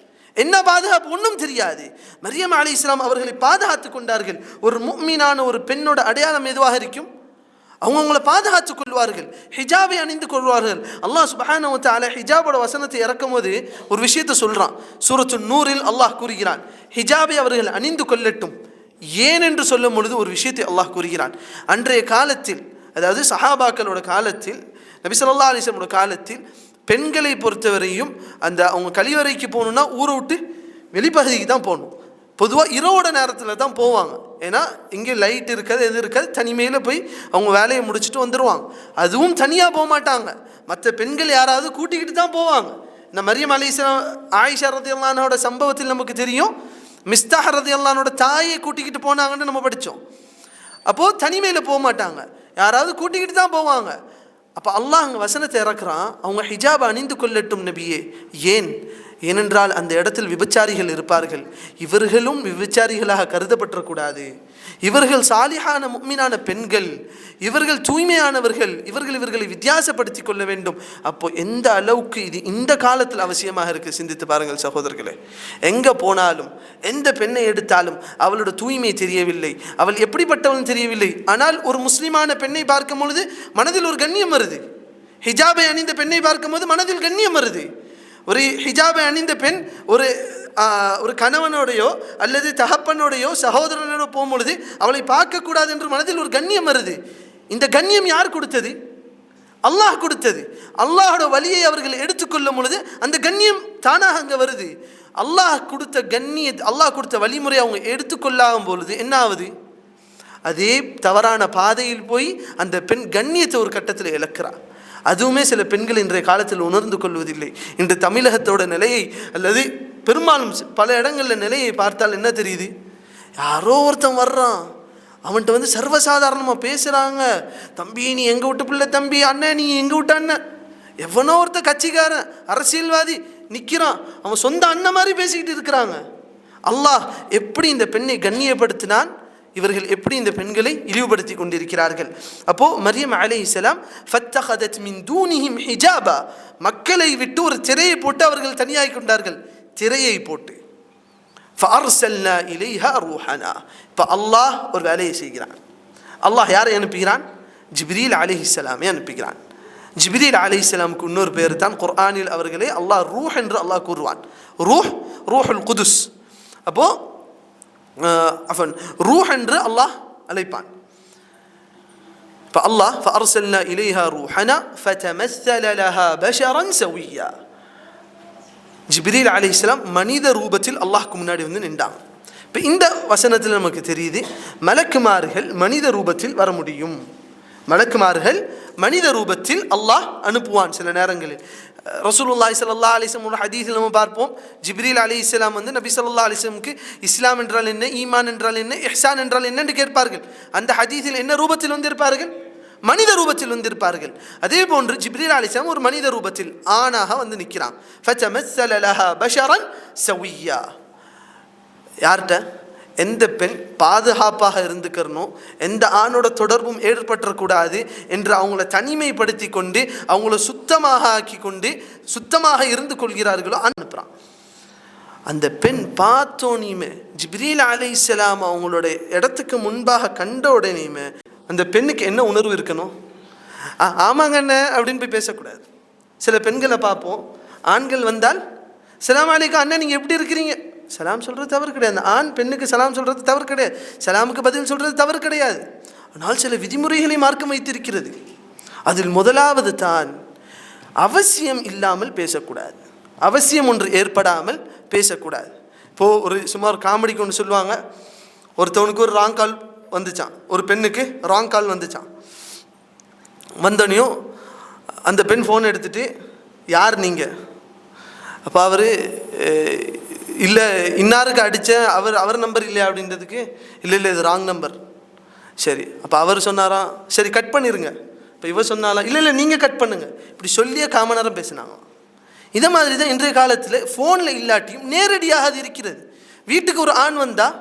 என்ன பாதுகாப்பு ஒன்றும் தெரியாது. மரியம் அலைஹிஸ்ஸலாம் அவர்களை பாதுகாத்து கொண்டார்கள். ஒரு முஃமினான ஒரு பெண்ணோட அடையாளம் எதுவாக இருக்கும்? அவங்களை பாதுகாத்து கொள்வார்கள், ஹிஜாபை அணிந்து கொள்வார்கள். அல்லாஹ் சுப்ஹானஹு வ தஆலா ஹிஜாபோட வசனத்தை இறக்கும் போது ஒரு விஷயத்தை சொல்கிறான். சூரத்து நூரில் அல்லாஹ் கூறுகிறான், ஹிஜாபை அவர்கள் அணிந்து கொள்ளட்டும். ஏன் என்று சொல்லும் பொழுது ஒரு விஷயத்தை அல்லாஹ் கூறுகிறான். அன்றைய காலத்தில், அதாவது சஹாபாக்களோட காலத்தில், நபி ஸல்லல்லாஹு அலைஹி வஸல்லம் காலத்தில் பெண்களை பொறுத்தவரையும் அந்த அவங்க கழிவறைக்கு போகணுன்னா ஊரை விட்டு வெளிப்பகுதிக்கு தான் போகணும். பொதுவாக இரவோட நேரத்தில் தான் போவாங்க. ஏன்னா இங்கே லைட் இருக்காது, எது இருக்காது, தனிமையில் போய் அவங்க வேலையை முடிச்சுட்டு வந்துடுவாங்க. அதுவும் தனியாக போக மாட்டாங்க, மற்ற பெண்கள் யாராவது கூட்டிக்கிட்டு தான் போவாங்க. இந்த மரியம் அலைஹிஸ்ஸலாம் ஆயிஷா ரலியல்லாஹு அன்ஹாவோட சம்பவத்தில் நமக்கு தெரியும், மிஸ்தாஹ் ரலியல்லாஹு அன்ஹோட தாயை கூட்டிக்கிட்டு போனாங்கன்னு நம்ம படித்தோம். அப்போது தனிமையில் போக மாட்டாங்க, யாராவது கூட்டிக்கிட்டு தான் போவாங்க. அப்போ அல்லாஹ் அங்கே வசனத்தை இறக்குறான், அவங்க ஹிஜாபை அணிந்து கொள்ளட்டும் நபியே. ஏன்? ஏனென்றால் அந்த இடத்தில் விபச்சாரிகள் இருப்பார்கள். இவர்களும் விபச்சாரிகளாக கருதப்படக்கூடாது. இவர்கள் சாலிஹான முஃமினான பெண்கள், இவர்கள் தூய்மையானவர்கள், இவர்களை வித்தியாசப்படுத்தி கொள்ள வேண்டும். அப்போ எந்த அளவுக்கு இது இந்த காலத்தில் அவசியமாக இருக்குது சிந்தித்து பாருங்கள் சகோதரர்களே. எங்கே போனாலும் எந்த பெண்ணை எடுத்தாலும் அவளோட தூய்மை தெரியவில்லை, அவள் எப்படிப்பட்டவள் தெரியவில்லை. ஆனால் ஒரு முஸ்லிமான பெண்ணை பார்க்கும் பொழுது மனதில் ஒரு கண்ணியம் வருது. ஹிஜாபை அணிந்த பெண்ணை பார்க்கும்போது மனதில் கண்ணியம் வருது. ஒரு ஹிஜாபை அணிந்த பெண் ஒரு கணவனோடையோ அல்லது தகப்பனோடையோ சகோதரனோட போகும்பொழுது அவளை பார்க்கக்கூடாது என்று மனதில் ஒரு கண்ணியம் வருது. இந்த கண்ணியம் யார் கொடுத்தது? அல்லாஹ் கொடுத்தது. அல்லாஹோட வழியை அவர்கள் எடுத்துக்கொள்ளும் பொழுது அந்த கண்ணியம் தானாக அங்கே வருது. அல்லாஹ் கொடுத்த அல்லாஹ் கொடுத்த வழிமுறை அவங்க எடுத்துக்கொள்ளாகும் பொழுது என்ன ஆகுது? அதே தவறான பாதையில் போய் அந்த பெண் கண்ணியத்தை ஒரு கட்டத்தில் இழக்கிறார். அதுவுமே சில பெண்கள் இன்றைய காலத்தில் உணர்ந்து கொள்வதில்லை. இன்று தமிழகத்தோட நிலையை அல்லது பெரும்பாலும் பல இடங்களில் நிலையை பார்த்தால் என்ன தெரியுது? யாரோ ஒருத்தன் வர்றான், அவன்கிட்ட சர்வசாதாரணமாக பேசுகிறாங்க. தம்பி நீ எங்கள் வீட்டு பிள்ளை, தம்பி அண்ணன் நீ எங்கள் வீட்டு அண்ணன். எவனோ ஒருத்தன் கட்சிக்காரன் அரசியல்வாதி நிற்கிறான், அவன் சொந்த அண்ணன் மாதிரி பேசிக்கிட்டு இருக்கிறாங்க. அல்லாஹ் எப்படி இந்த பெண்ணை கண்ணியப்படுத்தினான், இவர்கள் எப்படி இந்த பெண்களை இழிவுபடுத்தி கொண்டிருக்கிறார்கள். அப்போ மரியம் அலைஹிஸ்ஸலாம் ஃபத்தஹதத் மின் தூனிஹிம் ஹிஜாபா, மக்களை விட்டு ஒரு திரையை போட்டு அவர்கள் தனியாகி கொண்டார்கள். திரையை போட்டு ஃபஅர்ஸல்னா இலைஹா ரூஹனா. இப்போ அல்லாஹ் ஒரு வேலையை செய்கிறான். அல்லாஹ் யாரை அனுப்புகிறான்? ஜிப்ரீல் அலைஹிஸ்ஸலாமை அனுப்புகிறான். ஜிப்ரீல் அலைஹிஸ்ஸலாமுக்கு இன்னொரு பேர் தான் குர்ஆனில் அவர்களே அல்லாஹ் ரூஹ் என்று அல்லாஹ் கூறுவான். ரூஹுல் குதுஸ். அப்போ ரூஹ் என்று அல்லாஹ் அழைப்பான். இப்போ அல்லாஹ் ஃபஅர்ஸல்னா இலைஹா ரூஹனா ஃபதமஸ்ஸல லஹா பஷரன் சவிய்யா. ஜிப்ரீல் அலைஹிஸ்ஸலாம் மனித ரூபத்தில் அல்லாஹ்க்கு முன்னாடி நின்றாங்க. இப்போ இந்த வசனத்தில் நமக்கு தெரியுது மலக்குமார்கள் மனித ரூபத்தில் வர முடியும். மலக்குமார்கள் மனித ரூபத்தில் அல்லாஹ் அனுப்புவான் சில நேரங்களில். ரசூலுல்லாஹி ஸல்லல்லாஹு அலைஹி வஸல்லம் ஹதீஸில் நம்ம பார்ப்போம், ஜிப்ரீல் அலைஹிஸ்ஸலாம் நபி ஸல்லல்லாஹு அலைஹி வஸல்லமுக்கு இஸ்லாம் என்றால் என்ன, ஈமான் என்றால் என்ன, இஹ்சான் என்றால் என்ன என்று கேட்பார்கள். அந்த ஹதீஸில் என்ன ரூபத்தில் வந்திருப்பார்கள்? மனித ரூபத்தில் வந்திருப்பார்கள். அதே போன்று ஜிப்ரீல் அலைஹிஸ்ஸலாம் ஒரு மனித ரூபத்தில் ஆணாக நிற்கிறான். ஃபதமஸ்ஸல லஹா பஷரன் சவிய்யா. யார்கிட்ட? எந்த பெண் பாதுகாப்பாக இருந்துக்கிறனோ, எந்த ஆணோட தொடர்பும் ஏற்பட்டக்கூடாது என்று அவங்கள தனிமைப்படுத்தி கொண்டு அவங்கள சுத்தமாக ஆக்கி கொண்டு சுத்தமாக இருந்து கொள்கிறார்களோ அனுப்புகிறான். அந்த பெண் பார்த்தோனையுமே ஜிப்ரீல் அலைஹிஸ்ஸலாம் அவங்களோட இடத்துக்கு முன்பாக கண்ட உடனேயுமே அந்த பெண்ணுக்கு என்ன உணர்வு இருக்கணும்? ஆமாங்க என்ன அப்படின்னு போய் பேசக்கூடாது. சில பெண்களை பார்ப்போம், ஆண்கள் வந்தால் ஸலாம் அலைக்கும் அண்ணன் நீங்கள் எப்படி இருக்கிறீங்க, சலாம் சொல்கிறது தவறு கிடையாது. அந்த ஆண் பெண்ணுக்கு சலாம் சொல்கிறது தவறு கிடையாது, சலாமுக்கு பதில் சொல்கிறது தவறு கிடையாது. ஆனால் சில விதிமுறைகளை மார்க்கம் வைத்திருக்கிறது. அதில் முதலாவது தான் அவசியம் இல்லாமல் பேசக்கூடாது. அவசியம் ஒன்று ஏற்படாமல் பேசக்கூடாது. இப்போது ஒரு சுமார் காமெடிக்கு ஒன்று சொல்லுவாங்க, ஒருத்தவனுக்கு ஒரு ராங் கால் வந்துச்சான், ஒரு பெண்ணுக்கு ராங் கால் வந்துச்சான். வந்தோடனையும் அந்த பெண் ஃபோன் எடுத்துகிட்டு யார் நீங்கள்? அப்போ அவர் இல்லை இன்னாருக்கு அடித்தேன், அவர் நம்பர் இல்லையா அப்படின்றதுக்கு இல்லை இது ராங் நம்பர். சரி, அப்போ அவர் சொன்னாராம் சரி கட் பண்ணிடுங்க. இப்போ இவர் சொன்னாலாம் இல்லை நீங்கள் கட் பண்ணுங்க. இப்படி சொல்லியே காமனரம் பேசினாங்க. இதை மாதிரி தான் இன்றைய காலத்தில் ஃபோனில் இல்லாட்டியும் நேரடியாக அது இருக்கிறது. வீட்டுக்கு ஒரு ஆண் வந்தால்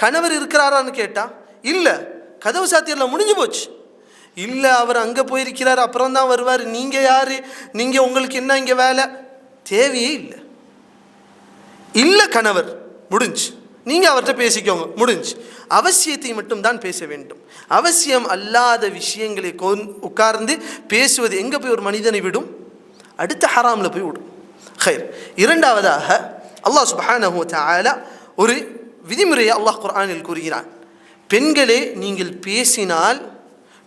கணவர் இருக்கிறாரான்னு கேட்டால் இல்லை, கதவு சாத்தியெல்லாம் முடிஞ்சு போச்சு. இல்லை அவர் அங்கே போயிருக்கிறார், அப்புறம் தான் வருவார். நீங்கள் யார், நீங்கள் உங்களுக்கு என்ன இங்கே வேலை? தேவையே இல்லை. இல்லை கணவர் முடிஞ்சு, நீங்கள் அவர்கிட்ட பேசிக்கோங்க முடிஞ்சு. அவசியத்தை மட்டும்தான் பேச வேண்டும். அவசியம் அல்லாத விஷயங்களை உட்கார்ந்து பேசுவது எங்கே போய் ஒரு மனிதனை விடும்? அடுத்த ஹராமில் போய் விடும். ஹைர். இரண்டாவதாக அல்லாஹ் சுப்ஹானஹு வ தஆலா ஒரு விதிமுறையை அல்லாஹ் குர்ஆனில் கூறுகிறான். பெண்களே நீங்கள் பேசினால்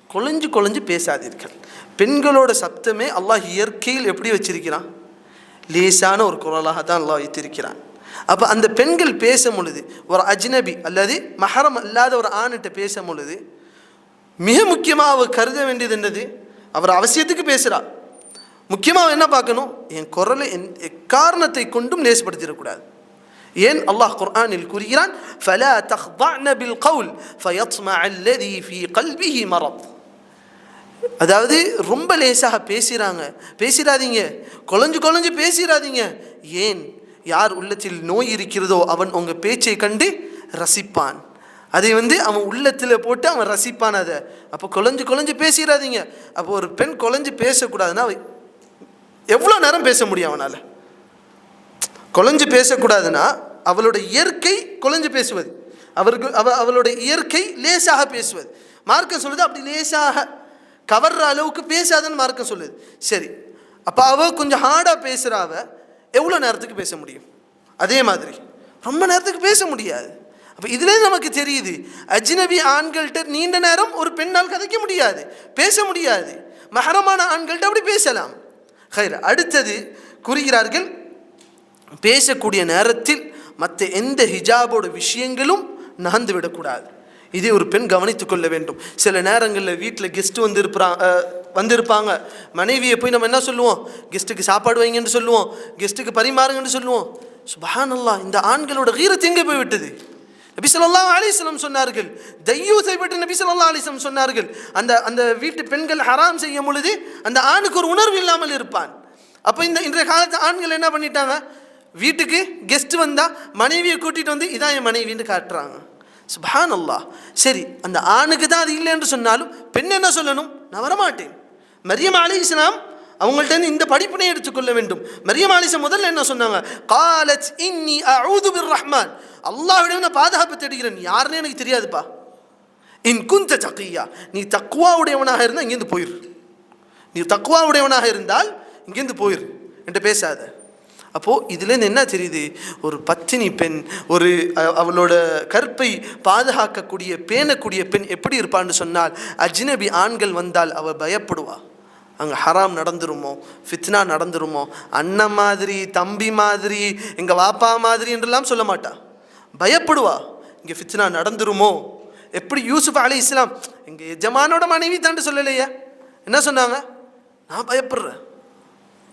கொலைஞ்சு பேசாதீர்கள். பெண்களோட சப்தமே அல்லாஹ் இயற்கையில் எப்படி வச்சிருக்கிறான்? லேசான ஒரு குரலாக தான் அல்லாஹ் வைத்திருக்கிறான். அப்போ அந்த பெண்கள் பேசும் பொழுது ஒரு அஜ்னபி அல்லது மஹரம் அல்லாத ஒரு ஆணிட்ட பேசும் பொழுது மிக முக்கியமாக அவர் கருத வேண்டியது என்னது? அவர் அவசியத்துக்கு பேசுகிறார். முக்கியமாக என்ன பார்க்கணும்? என் குரலை எக்காரணத்தை கொண்டும் லேசுபடுத்திடக்கூடாது. ஏன் அல்லாஹ் குர்ஆனில் கூறுகிறான், ஃபலா தக்தஅன பில் கவுல் ஃபயத்மஅ அல்லதி ஃபீ கல்பிஹி மரத். அதாவது ரொம்ப லேசாக பேசிடாதீங்க, கொலைஞ்சு பேசிடாதீங்க. ஏன்? யார் உள்ளத்தில் நோய் இருக்கிறதோ அவன் உங்கள் பேச்சை கண்டு ரசிப்பான். அதை அவன் உள்ளத்தில் போட்டு அவன் ரசிப்பான் அதை. அப்போ குழஞ்சு பேசிடாதீங்க. அப்போ ஒரு பெண் குழஞ்சு பேசக்கூடாதுன்னா எவ்வளோ நேரம் பேச முடியும் அவனால்? குழஞ்சு பேசக்கூடாதுன்னா அவளோட இயற்கை குழஞ்சு பேசுவது, அவளுடைய இயற்கை லேசாக பேசுவது. மார்க்கம் சொல்லுது அப்படி லேசாக கவர்ற அளவுக்கு பேசாதன்னு மார்க்கம் சொல்லுது. சரி, அப்போ அவள் கொஞ்சம் ஹார்டாக பேசுகிறாவ எவ்வளோ நேரத்துக்கு பேச முடியும்? அதே மாதிரி ரொம்ப நேரத்துக்கு பேச முடியாது. அப்போ இதுலேயே நமக்கு தெரியுது, அஜ்னபி ஆண்கள்கிட்ட நீண்ட நேரம் ஒரு பெண்ணால் கதைக்க முடியாது, பேச முடியாது. மஹரமான ஆண்கள்கிட்ட அப்படி பேசலாம். ஹைர், அடுத்தது கூறுகிறார்கள், பேசக்கூடிய நேரத்தில் மற்ற எந்த ஹிஜாபோட விஷயங்களும் நகர்ந்து விடக்கூடாது. இதே ஒரு பெண் கவனித்து கொள்ள வேண்டும். சில நேரங்களில் வீட்டில் கெஸ்ட்டு வந்திருப்பாங்க. மனைவியை போய் நம்ம என்ன சொல்லுவோம்? கெஸ்ட்டுக்கு சாப்பாடு வைங்கன்னு சொல்லுவோம், கெஸ்ட்டுக்கு பரிமாறுங்கன்னு சொல்லுவோம். சுப்ஹானல்லாஹ், இந்த ஆண்களோட கீரத் எங்கே போய் விட்டது? நபி ஸல்லல்லாஹு அலைஹி வஸல்லம் சொன்னார்கள், தையூஸை பற்றி நபி ஸல்லல்லாஹு அலைஹி வஸல்லம் சொன்னார்கள், அந்த வீட்டு பெண்கள் ஹராம் செய்யும் பொழுது அந்த ஆணுக்கு ஒரு உணர்வு இல்லாமல் இருப்பான். அப்போ இன்றைய காலத்து ஆண்கள் என்ன பண்ணிட்டாங்க? வீட்டுக்கு கெஸ்ட் வந்தால் மனைவியை கூட்டிகிட்டு இதான் என் மனைவின்னு காட்டுறாங்க. சுப்ஹானல்லாஹ். சரி, அந்த ஆணுக்கு தான் அது இல்லை என்று சொன்னாலும் பெண் என்ன சொல்லணும்? நான் வரமாட்டேன். மரியம் அலைஹிஸ்ஸலாம் அவங்கள்ட்ட இந்த படிப்பினை எடுத்துக்கொள்ள வேண்டும். மரியம் அலைஹிஸ்ஸலாம் முதல்ல என்ன சொன்னாங்க? காலத் இன்னி அஊது பிர்ரஹ்மான், அல்லாஹ்விடம் நான் பாதுகாப்பு தேடுகிறேன், யாருன்னு எனக்கு தெரியாதுப்பா. இன் குந்த தக்கியா, நீ தக்வாவுடையவனாக இருந்தால் இங்கேருந்து போயிரு, நீ தக்வாவுடையவனாக இருந்தால் இங்கேருந்து போயிரு என்று பேசாத. அப்போது இதுலேருந்து என்ன தெரியுது? ஒரு பத்தினி பெண், ஒரு அவளோட கற்பை பாதுகாக்கக்கூடிய பேணக்கூடிய பெண் எப்படி இருப்பான்னு சொன்னால், அஜ்னபி ஆண்கள் வந்தால் அவள் பயப்படுவா. அங்கே ஹராம் நடந்துருமோ, ஃபித்னா நடந்துருமோ, அண்ணன் மாதிரி தம்பி மாதிரி எங்கள் வாப்பா மாதிரி என்றெல்லாம் சொல்ல மாட்டா, பயப்படுவா. இங்கே ஃபித்னா நடந்துருமோ? எப்படி யூசுப் அலைஹிஸ்ஸலாம் எங்கள் எஜமானோட மனைவி தாண்டு சொல்லலையா, என்ன சொன்னாங்க? நான் பயப்படுறேன்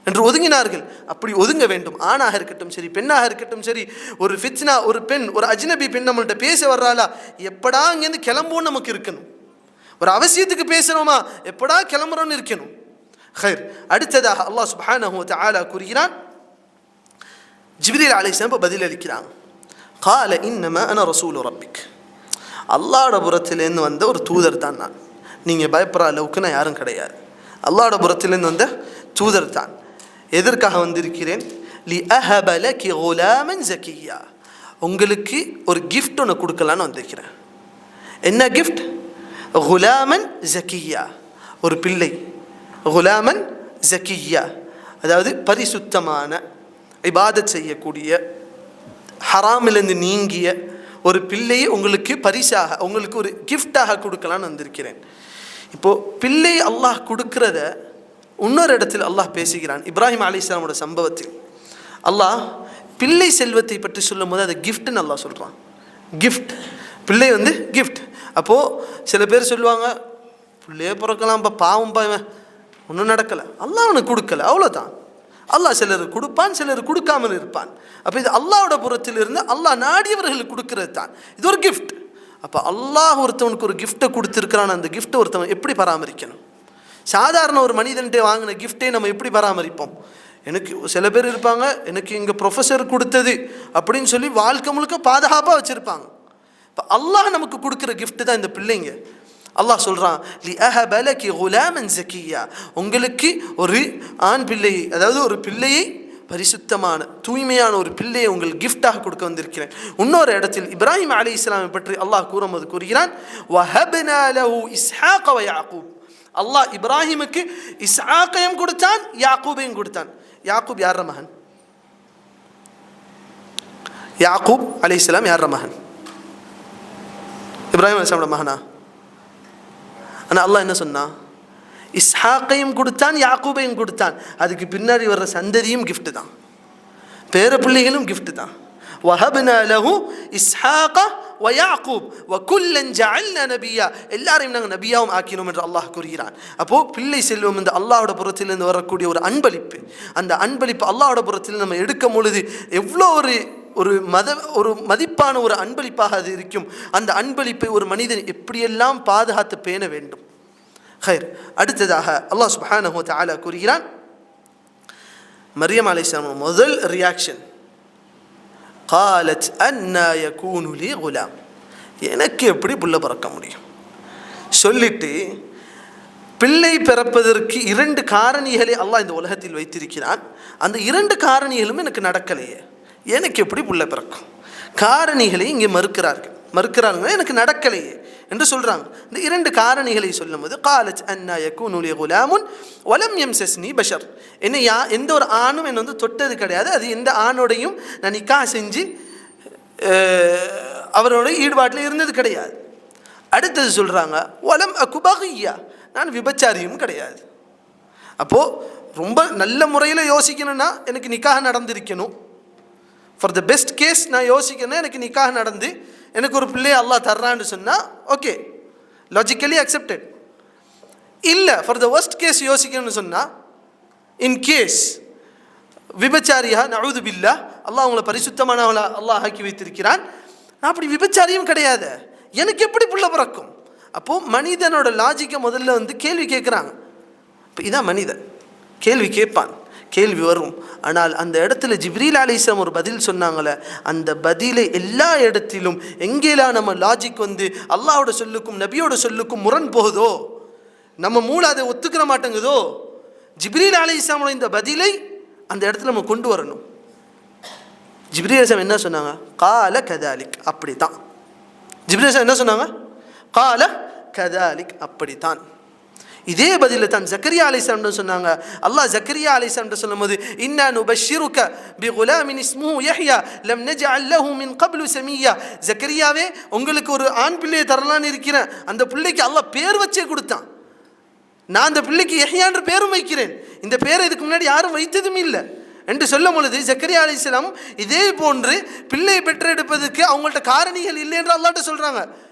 என்று ஒதுங்கினார்கள். அப்படி ஒதுங்க வேண்டும். ஆணாக இருக்கட்டும் சரி, பெண்ணாக இருக்கட்டும் சரி. ஒரு ஃபித்னா, ஒரு பெண், ஒரு அஜ்னபி பெண் நம்மள்கிட்ட பேச வர்றாளா, எப்படா இங்கேருந்து கிளம்புவோன்னு நமக்கு இருக்கணும். ஒரு அவசியத்துக்கு பேசுகிறோமா, எப்படா கிளம்புறோன்னு இருக்கணும். ஹைர், அடுத்ததாக அல்லாஹ் சுப்ஹானஹு வ தஆலா கூறுகிறான், ஜிப்ரீல் அலைஹிஸ்ஸலாம் பதில் அளிக்கிறாங்க. கால இன்னமா அன ரசூலு ரப்பிக், அல்லாஹ்வோட புறத்திலேருந்து வந்த ஒரு தூதர் தான் நான், நீங்கள் பயப்படுற அளவுக்கு நான் யாரும் கிடையாது, அல்லாஹ்வோட புறத்திலேருந்து வந்த தூதர் தான். எதற்காக வந்திருக்கிறேன்? லி அஹப லகி குலாமன் ஜக்கியா, உங்களுக்கு ஒரு கிஃப்ட் ஒன்று கொடுக்கலான்னு வந்திருக்கிறேன். என்ன கிஃப்ட்? குலாமன் ஜக்கியா, ஒரு பிள்ளை. குலாமன் ஜக்கியா அதாவது பரிசுத்தமான, இபாதத் செய்யக்கூடிய, ஹராமிலிருந்து நீங்கிய ஒரு பிள்ளையை உங்களுக்கு பரிசாக, உங்களுக்கு ஒரு கிஃப்டாக கொடுக்கலான்னு வந்திருக்கிறேன். இப்போது பிள்ளை அல்லாஹ் கொடுக்கிறத இன்னொரு இடத்தில் அல்லாஹ் பேசுகிறான். இப்ராஹிம் அலைஹிஸ்ஸலாமோட சம்பவத்தில் அல்லாஹ் பிள்ளை செல்வத்தை பற்றி சொல்லும் போது அதை கிஃப்ட்னு அல்லாஹ் சொல்கிறான். கிஃப்ட், பிள்ளை கிஃப்ட். அப்போது சில பேர் சொல்லுவாங்க, பிள்ளையே பிறக்கலாம்ப்பா, பாவம்பா, இவன் ஒன்றும் நடக்கலை, அல்லாஹ் அவனுக்கு கொடுக்கல, அவ்வளோதான். அல்லாஹ் சிலர் கொடுப்பான், சிலர் கொடுக்காமல் இருப்பான். அப்போ இது அல்லாஹ்வோட புறத்தில் இருந்து அல்லாஹ் நாடியவர்களுக்கு கொடுக்கறது தான் இது ஒரு கிஃப்ட். அப்போ அல்லாஹ் ஒருத்தவனுக்கு ஒரு கிஃப்ட்டை கொடுத்துருக்கிறான். அந்த கிஃப்ட்டை ஒருத்தவன் எப்படி பராமரிக்கணும்? சாதாரண ஒரு மனிதன்கிட்ட வாங்கின கிஃப்ட்டை நம்ம எப்படி பராமரிப்போம்? எனக்கு சில பேர் இருப்பாங்க, எனக்கு எங்கள் ப்ரொஃபஸர் கொடுத்தது அப்படின்னு சொல்லி வாழ்க்கை முழுக்க பாதுகாப்பாக வச்சுருப்பாங்க. இப்போ அல்லாஹ் நமக்கு கொடுக்குற கிஃப்ட்டு தான் இந்த பிள்ளைங்க. அல்லாஹ் சொல்கிறான், லி அஹப லகி குலாமன் ஜக்கியா, உங்களுக்கு ஒரு ஆண் பிள்ளையை, அதாவது ஒரு பிள்ளையை, பரிசுத்தமான தூய்மையான ஒரு பிள்ளையை உங்கள் கிஃப்டாக கொடுக்க வந்திருக்கிறேன். இன்னொரு இடத்தில் இப்ராஹிம் அலைஹிஸ்ஸலாமை பற்றி அல்லாஹ் கூறும்போது கூறுகிறான், வஹப்னா லஹு இஸ்ஹாக வ யாக்கூப், அல்லாஹ் இப்ராஹிமுக்கு இஸ்ஹாக்கையும் கொடுத்தான், யாக்கூபையும் கொடுத்தான். யாக்கூப் யார மகன்? யாக்கூப் அலைஹிஸ்ஸலாம் யார மகன்? இப்ராஹிம் அலைஹிஸ்ஸலாமோட மகனா? ஆனால் அல்லாஹ் என்ன சொன்னா? இஸ்ஹாக்கையும் கொடுத்தான், யாக்கூபையும் கொடுத்தான். அதுக்கு பின்னாடி வர்ற சந்ததியும் கிஃப்ட் தான், பேர பிள்ளைகளும் கிஃப்ட் தான். வஹப்னா லஹு இஸ்ஹாக வ யாக்கூப் வ குல்லன் ஜஅல்னா நபியா, எல்லாரையும் நாங்கள் நபியாவும் ஆக்கினோம் என்று அல்லாஹ் கூறுகிறான். அப்போது பிள்ளை செல்வம் இந்த அல்லாஹ்வோட புறத்திலிருந்து வரக்கூடிய ஒரு அன்பளிப்பு. அந்த அன்பளிப்பு அல்லாஹ்வோட புறத்தில் நம்ம எடுக்கும் பொழுது எவ்வளோ ஒரு மதிப்பான ஒரு அன்பளிப்பாக அது இருக்கும். அந்த அன்பளிப்பை ஒரு மனிதன் எப்படியெல்லாம் பாதுகாத்து பேண வேண்டும். ஹைர், அடுத்ததாக அல்லாஹ் சுப்ஹானஹு வ தஆலா கூறுகிறான், மரியம் அலைஹிஸ்ஸலாம் முதல் ரியாக்ஷன் قالت أنى يكون لي غلام. எனக்கு எப்படி புள்ள பிறக்க முடியும் சொல்லிட்டு பிள்ளை பிறப்பதற்கு 2 காரணிகளை அல்லாஹ் இந்த உலகத்தில் வைத்திருக்கிறான். அந்த 2 காரணிகளும் எனக்கு நடக்கலையே, எனக்கு எப்படி புள்ள பிறக்கும்? காரணிகளை இங்கே மறுக்கிறாங்க, எனக்கு நடக்கலையே என்று சொல்கிறாங்க. இந்த 2 காரணிகளை சொல்லும்போது காலச் அன்னா யகூனு லி குலாமுன் வலம் யம்சஸ்னி பஷர், என்னை எந்த ஒரு ஆணும் என்னை வந்து தொட்டது கிடையாது, அது எந்த ஆணோடையும் நான் நிக்காஹ் செஞ்சு அவரோட ஈடுபாட்டில் இருந்தது கிடையாது. அடுத்தது சொல்கிறாங்க வலம் அகு பகிய்யா, நான் விபச்சாரியும் கிடையாது. அப்போது ரொம்ப நல்ல முறையில் யோசிக்கணும்னா எனக்கு நிக்காஹ் நடந்திருக்கணும். ஃபார் த பெஸ்ட் கேஸ் நான் யோசிக்கணும், எனக்கு நிக்காஹ் நடந்து எனக்கு ஒரு பிள்ளையை அல்லாஹ் தர்றான்னு சொன்னால் ஓகே, லாஜிக்கலி அக்செப்டட். இல்லை ஃபார் த ஒர்ஸ்ட் கேஸ் யோசிக்கணும்னு சொன்னால், இன் கேஸ் விபச்சாரியா நஊது பில்லா, அல்லாஹ் அவங்கள பரிசுத்தமானவங்களா அல்லாஹ் ஆக்கி வைத்திருக்கிறான், நான் அப்படி விபச்சாரியும் கிடையாது, எனக்கு எப்படி புள்ள பிறக்கும்? அப்போது மனிதனோட லாஜிக்கை முதல்ல வந்து கேள்வி கேட்குறாங்க. இப்போ இதான் மனிதன், கேள்வி கேட்பான், கேள்வி வரும். ஆனால் அந்த இடத்துல ஜிப்ரீல் அலைஹிஸ்ஸலாம் ஒரு பதில் சொன்னாங்களே, அந்த பதிலை எல்லா இடத்திலும் எங்கேலாம் நம்ம லாஜிக் வந்து அல்லாஹோட சொல்லுக்கும் நபியோட சொல்லுக்கும் முரண் போகுதோ, நம்ம மூளை அதை ஒத்துக்கிற மாட்டேங்குதோ, ஜிப்ரீல் அலைஹிஸ்ஸலாமோட இந்த பதிலை அந்த இடத்துல நம்ம கொண்டு வரணும். ஜிப்ரீல் அலைஹிஸ்ஸலாம் என்ன சொன்னாங்க? கால கதாலிக், அப்படி தான். ஜிப்ரீல் அலைஹிஸ்ஸலாம் என்ன சொன்னாங்க? கால கதாலிக், அப்படித்தான். இதே பதில தான் ஜக்கரியா அலைஹிஸ்ஸலாம் சொன்னாங்க. அல்லாஹ் ஜக்கரியா அலைஹிஸ்ஸலாம் சொல்லும்போது இன்னா நுபஷ்ஷிருக பிகுலாமின் இஸ்முஹு யஹ்யா லம் நஜஅல் லஹு மின் கப்லு சமியா, ஜக்கரியாவே உங்களுக்கு ஒரு ஆண் பிள்ளையை தரலான்னு இருக்கிறேன், அந்த பிள்ளைக்கு அல்லாஹ் பேர் வச்சே கொடுத்தான், நான் அந்த பிள்ளைக்கு யஹ்யான்ற பேரும் வைக்கிறேன், இந்த பேரை இதுக்கு முன்னாடி யாரும் வைத்ததும் இல்லை என்று சொல்லும் பொழுது ஜக்கரியா அலைஹிஸ்ஸலாம் இதே போன்று பிள்ளை பெற்றெடுப்பதற்கு அவங்கள்ட்ட காரணிகள் இல்லை என்று அல்லாஹ்ட்ட சொல்கிறாங்க.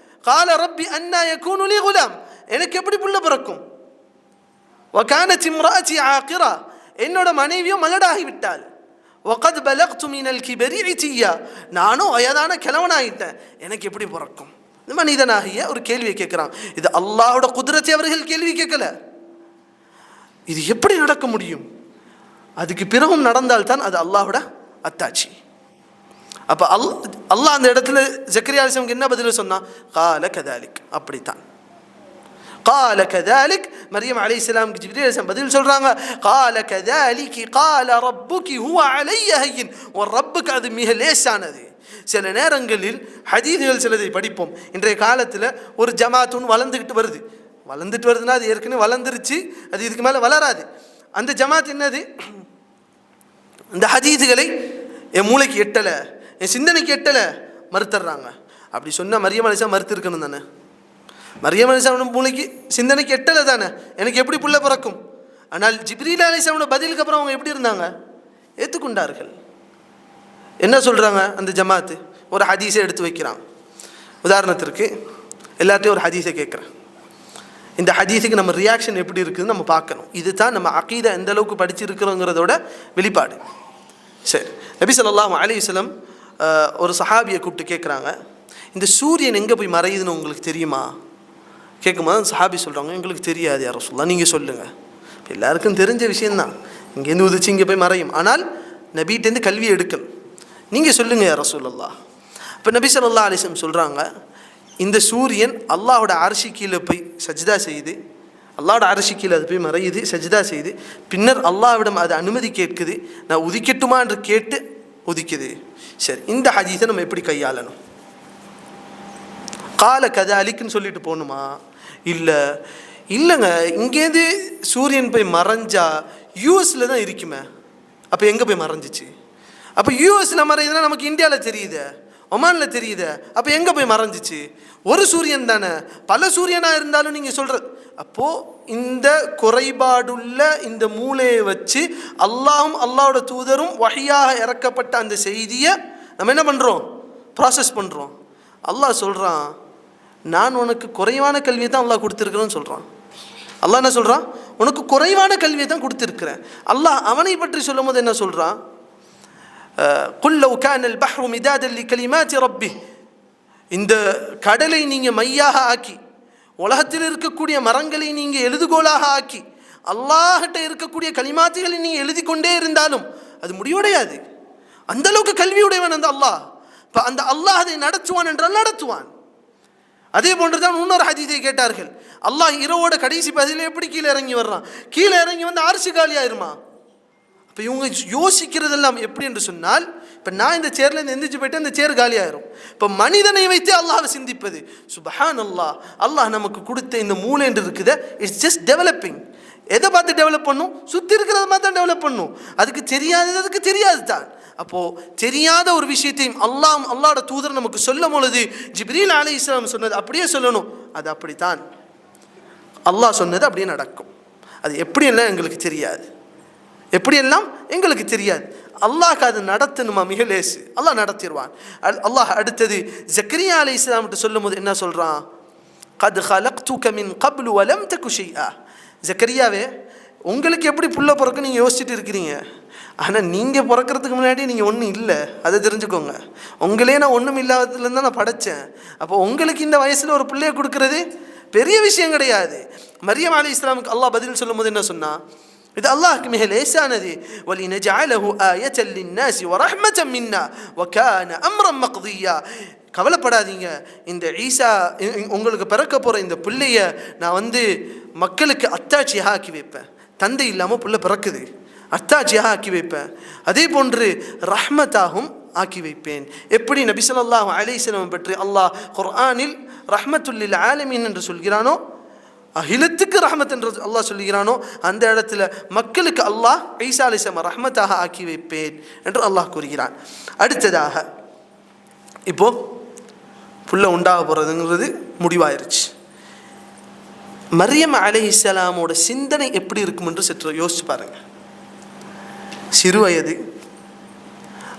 கால ரப்பி அன்னா யகூனு லி குலாம், எனக்கு எப்படி புள்ள பிறக்கும்? வகானத் இம்ராஅத்தி ஆகிரா, என்னோட மனைவியும் மலடாகிவிட்டாள். வகத் பலக்து மினல் கிபரி இத்தியா, நானும் வயதான கிழவனாகிட்டேன், எனக்கு எப்படி பிறக்கும்? இந்த மனிதனாகிய ஒரு கேள்வியை கேட்குறான். இது அல்லாஹோட குதிரத்தை அவர்கள் கேள்வி கேட்கல, இது எப்படி நடக்க முடியும்? அதுக்கு பிறகும் நடந்தால்தான் அது அல்லாஹோட அத்தாட்சி. அப்போ அல்லாஹ் அந்த இடத்துல ஜக்கரியா அலைஹிஸ்ஸலாம் என்ன பதில் சொன்னான்? கால கதாலிக், அப்படித்தான். கால கதாலிக், மரியம் அலைஹிஸ்ஸலாம் ஜிப்ரீல் அலைஹிஸ்ஸலாம் பதில் சொல்றாங்க. கால கதாலிகி கால ரப்புகி ஹுவ அலைய ஹய்யின், உன் ரப்புக்கு அது மிக லேசானது. சில நேரங்களில் ஹதீதுகள் சிலதை படிப்போம். இன்றைய காலத்தில் ஒரு ஜமாத் ஒன்று வளர்ந்துக்கிட்டு வருதுன்னா அது ஏற்கனவே வளர்ந்துருச்சு, அது இதுக்கு மேலே வளராது. அந்த ஜமாத் என்னது? இந்த ஹதீதுகளை என் மூளைக்கு எட்டலை, என் சிந்தனைக்கு எட்டலை, மறுத்துறாங்க. அப்படி சொன்னால் மரியம் அலைஹிஸ்ஸலாம் மறுத்து இருக்கணும் தானே? மரியம் அலைஹிஸ்ஸலாம் மூளைக்கு சிந்தனைக்கு எட்டலை தானே, எனக்கு எப்படி புள்ள பிறக்கும்? ஆனால் ஜிப்ரீல் அலைஹிஸ்ஸலாமோட பதிலுக்கு அப்புறம் அவங்க எப்படி இருந்தாங்க? ஏற்றுக்கொண்டார்கள். என்ன சொல்கிறாங்க அந்த ஜமாத்து? ஒரு ஹதீஸை எடுத்து வைக்கிறாங்க. உதாரணத்திற்கு எல்லாத்தையும் ஒரு ஹதீஸை கேட்குறேன், இந்த ஹதீஸுக்கு நம்ம ரியாக்ஷன் எப்படி இருக்குதுன்னு நம்ம பார்க்கணும். இது தான் நம்ம அகீதா எந்த அளவுக்கு படிச்சிருக்கிறோங்கிறதோட வெளிப்பாடு. சரி, நபி ஸல்லல்லாஹு அலைஹி வஸல்லம் ஒரு சஹாபியை கூப்பிட்டு கேட்குறாங்க, இந்த சூரியன் எங்கே போய் மறையுதுன்னு உங்களுக்கு தெரியுமா? கேட்கும்போது சஹாபி சொல்கிறாங்க, எங்களுக்கு தெரியாது யா ரசூலுல்லாஹ், நீங்கள் சொல்லுங்கள். எல்லாருக்கும் தெரிஞ்ச விஷயந்தான், இங்கேருந்து உதிச்சு இங்கே போய் மறையும், ஆனால் நபிகிட்டேருந்து கல்வி எடுக்கணும், நீங்கள் சொல்லுங்கள் யா ரசூலுல்லாஹ். இப்போ நபி ஸல்லல்லாஹு அலைஹி வஸல்லம் சொல்கிறாங்க, இந்த சூரியன் அல்லாஹோட அரிசி கீழே போய் சஜ்தா செய்து, அல்லாஹோட அரிசி கீழே அது போய் மறையுது, சஜ்தா செய்து, பின்னர் அல்லாஹ்விடம் அது அனுமதி கேட்குது, நான் உதிக்கட்டுமா என்று கேட்டு உதிக்குது. சரி, இந்த ஹதீஸை நம்ம எப்படி கையாளணும்? கால கதாலிக்குன்னு சொல்லிட்டு போகணுமா? இல்லைங்க, இங்கேருந்து சூரியன் போய் மறைஞ்சா யூஎஸில் தான் இருக்குமே, அப்போ எங்கே போய் மறைஞ்சிச்சு? அப்போ யூஎஸில் மறையுதுன்னா நமக்கு இந்தியாவில் தெரியுது, ஒமானில் தெரியுது, அப்போ எங்கே போய் மறைஞ்சிச்சு? ஒரு சூரியன் தானே, பல சூரியனாக இருந்தாலும் நீங்கள் சொல்கிறது. அப்போது இந்த குறைபாடுள்ள இந்த மூளையை வச்சு அல்லாஹும் அல்லாஹோட தூதரும் வஹியாக இறக்கப்பட்ட அந்த செய்தியை நம்ம என்ன பண்ணுறோம்? ப்ராசஸ் பண்ணுறோம். அல்லாஹ் சொல்கிறான், நான் உனக்கு குறைவான கல்வியை தான் அல்லாஹ் கொடுத்துருக்குறேன்னு சொல்கிறான். அல்லாஹ் என்ன சொல்கிறான்? உனக்கு குறைவான கல்வியை தான் கொடுத்துருக்குறேன். அல்லாஹ் அவனை பற்றி சொல்லும் போது என்ன சொல்கிறான்? குல் லவ் கான அல் பஹ்ரு மிதாதன் லிகலிமாத்தி ரப்பி, இந்த கடலை நீங்கள் மையாக ஆக்கி, உலகத்தில் இருக்கக்கூடிய மரங்களை நீங்கள் எழுதுகோலாக ஆக்கி, அல்லாஹ்கிட்ட இருக்கக்கூடிய கலிமாத்துகளை நீங்கள் எழுதி கொண்டே இருந்தாலும் அது முடிவடையாது. அந்த அளவுக்கு கல்வியுடையவன் அந்த அல்லாஹ். இப்போ அந்த அல்லாஹ் அதை நடத்துவான் என்றால் நடத்துவான். அதே போன்றுதான் இன்னொரு ஹதீஸை கேட்டார்கள், அல்லாஹ் இரவோட கடைசி பதில எப்படி கீழே இறங்கி வர்றான்? கீழே இறங்கி வந்து அரிசி காலியாயிருமா? இப்போ இவங்க யோசிக்கிறதெல்லாம் எப்படி என்று சொன்னால், இப்போ நான் இந்த சேர்லேருந்து எந்திரிச்சு போயிட்டு அந்த சேர் காலியாயிரும். இப்போ மனிதனை வைத்து அல்லாஹ்வை சிந்திப்பது, சுப்ஹான் அல்லாஹ், அல்லாஹ் நமக்கு கொடுத்த இந்த மூளை என்று இருக்குது, இட்ஸ் ஜஸ்ட் டெவலப்பிங். எதை பார்த்து டெவலப் பண்ணும்? சுற்றி இருக்கிறத மாதிரி தான் டெவலப் பண்ணும். அதுக்கு தெரியாது தான். அப்போது தெரியாத ஒரு விஷயத்தையும் அல்லாஹ்வோட தூதர் நமக்கு சொல்லும் பொழுது ஜிப்ரீல் அலைஹிஸ்ஸலாம் சொன்னது அப்படியே சொல்லணும். அது அப்படித்தான், அல்லாஹ் சொன்னது அப்படியே நடக்கும். அது எப்படியெல்லாம் எங்களுக்கு தெரியாது, எப்படியெல்லாம் எங்களுக்கு தெரியாது. அல்லாஹ்க்கு அது நடத்தணுமா? மிக லேசு, அல்லாஹ் நடத்திடுவான். அல்லாஹ் அடுத்தது ஜக்கரியா அலைஹிஸ்ஸலாம்கிட்ட சொல்லும் போது என்ன சொல்கிறான்? கத் ஹலக்துக மின் கப்லு வலம் தகு ஷைஆ. ஜக்கரியாவே, உங்களுக்கு எப்படி புள்ள பிறக்க நீங்கள் யோசிச்சுட்டு இருக்கிறீங்க, ஆனால் நீங்கள் பிறக்கிறதுக்கு முன்னாடி நீங்கள் ஒன்றும் இல்லை, அதை தெரிஞ்சுக்கோங்க. உங்களே நான் ஒன்றும் இல்லாததுலேருந்து தான் நான் படைத்தேன். அப்போ உங்களுக்கு இந்த வயசில் ஒரு பிள்ளையை கொடுக்கறது பெரிய விஷயம் கிடையாது. மரியம் அலைஹிஸ்ஸலாமுக்கு அல்லாஹ் பதில் சொல்லும் போது என்ன சொன்னா? இது அல்லாஹ்க்கு மிக லேசானது. வலினஜஅலஹு ஆயத்தன் லின்னாஸி வரஹ்மத்தன் மின்னா வகான அம்ரன் மக்தியா. கவலைப்படாதீங்க, இந்த ஈசா உங்களுக்கு பிறக்க போகிற இந்த பிள்ளைய நான் மக்களுக்கு அத்தாட்சியாக ஆக்கி வைப்பேன். தந்தை இல்லாமல் பிள்ளை பிறக்குது, அத்தாட்சியாக ஆக்கி வைப்பேன். அதே போன்று ரஹ்மத்தாகவும் ஆக்கி வைப்பேன். எப்படி நபி ஸல்லல்லாஹு அலைஹி வஸல்லம் பற்றி அல்லாஹ் குர்ஆனில் ரஹ்மத்துல் லில் ஆலமீன் என்று சொல்கிறானோ, அகிலத்துக்கு ரஹ்மத் என்று அல்லாஹ் சொல்கிறானோ, அந்த இடத்துல மக்களுக்கு அல்லாஹ் ஈசா அலைஹிஸ்ஸலாம் ரஹ்மத்தாக ஆக்கி வைப்பேன் என்று அல்லாஹ் கூறுகிறான். அடுத்ததாக இப்போ புள்ள உண்டாக போகிறதுங்கிறது முடிவாயிருச்சு. மரியம் அலைஹிஸ்ஸலாமோட சிந்தனை எப்படி இருக்கும் என்று சற்று யோசிச்சு பாருங்க. சிறு வயது,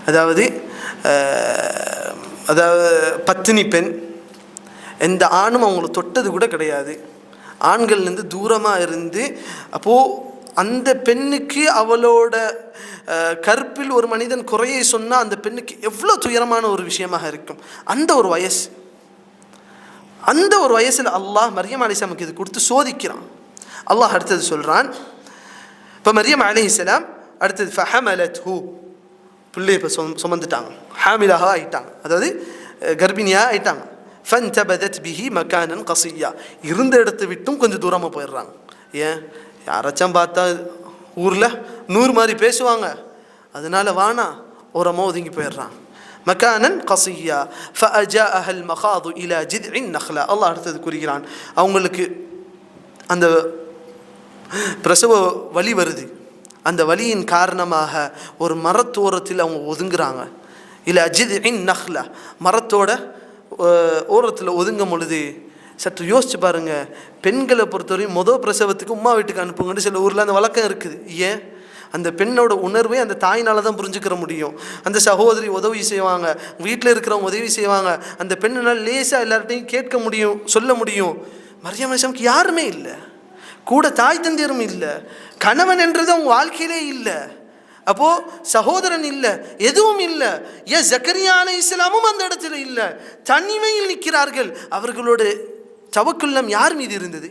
அதாவது பத்தினி பெண், எந்த ஆணும் அவங்கள தொட்டது கூட கிடையாது, ஆண்கள்லேருந்து தூரமாக இருந்து. அப்போது அந்த பெண்ணுக்கு அவளோட கற்பில் ஒரு மனிதன் குறையை சொன்னால் அந்த பெண்ணுக்கு எவ்வளோ துயரமான ஒரு விஷயமாக இருக்கும். அந்த ஒரு வயசில் அல்லாஹ் மரியம் அலைஹிஸ்ஸலாமுக்கு இது கொடுத்து சோதிக்கிறான். அல்லாஹ் அடுத்தது சொல்கிறான், இப்போ மரியம் அலைஹிஸ்ஸலாம் அடுத்தது ஃபஹமலத்ஹு, பிள்ளையை இப்போ சுமந்துட்டாங்க, ஹாமிலாக ஆயிட்டாங்க, அதாவது கர்ப்பிணியாக ஆயிட்டாங்க. ஃபன்தபதத் பிஹி மகானன் கஸியா, இருந்த இடத்தை விட்டும் கொஞ்சம் தூரமாக போயிடுறாங்க. ஏன்? யாராச்சும் பார்த்தா ஊரில் 100 மாதிரி பேசுவாங்க, அதனால வானா ஓரமாக ஒதுங்கி போயிடுறான். மகானன் கஸியா ஃபஅஜாஅஹல் மகாது இலா ஜித்இன் நஹ்லா. அல்லாஹ் அடுத்தது கூறுகிறான், அவங்களுக்கு அந்த பிரசவ வலி வருது, அந்த வலியின் காரணமாக ஒரு மரத்தோரத்தில் அவங்க ஒதுங்குறாங்க. இலா ஜித்இன் நஹ்லா, மரத்தோட ஓரத்தில் ஒதுங்கும் பொழுது சற்று யோசிச்சு பாருங்க. பெண்களை பொறுத்தவரையும் பிரசவத்துக்கு உம்மா வீட்டுக்கு அனுப்புங்கன்னு சில ஊரில் அந்த வழக்கம் இருக்குது. ஏன்? அந்த பெண்ணோட உணர்வை அந்த தாயினால தான் புரிஞ்சுக்கிற முடியும். அந்த சகோதரி உதவி செய்வாங்க, வீட்டில் இருக்கிறவங்க உதவி செய்வாங்க, அந்த பெண்ணினால் லேசாக எல்லார்ட்டையும் கேட்க முடியும், சொல்ல முடியும். மரியம் அலைஹிஸ்ஸலாமுக்கு யாருமே இல்லை, கூட தாய் தந்தையரும் இல்லை, கணவன் என்றது அவங்க வாழ்க்கையிலே இல்லை, அப்போது சகோதரன் இல்லை, எதுவும் இல்லை. ஏன் ஜக்கரியா அலைஹிஸ்ஸலாமும் அந்த இடத்துல இல்லை, தனிமையில் நிற்கிறார்கள். அவர்களோட தவக்குல்லம் யார் மீது இருந்தது?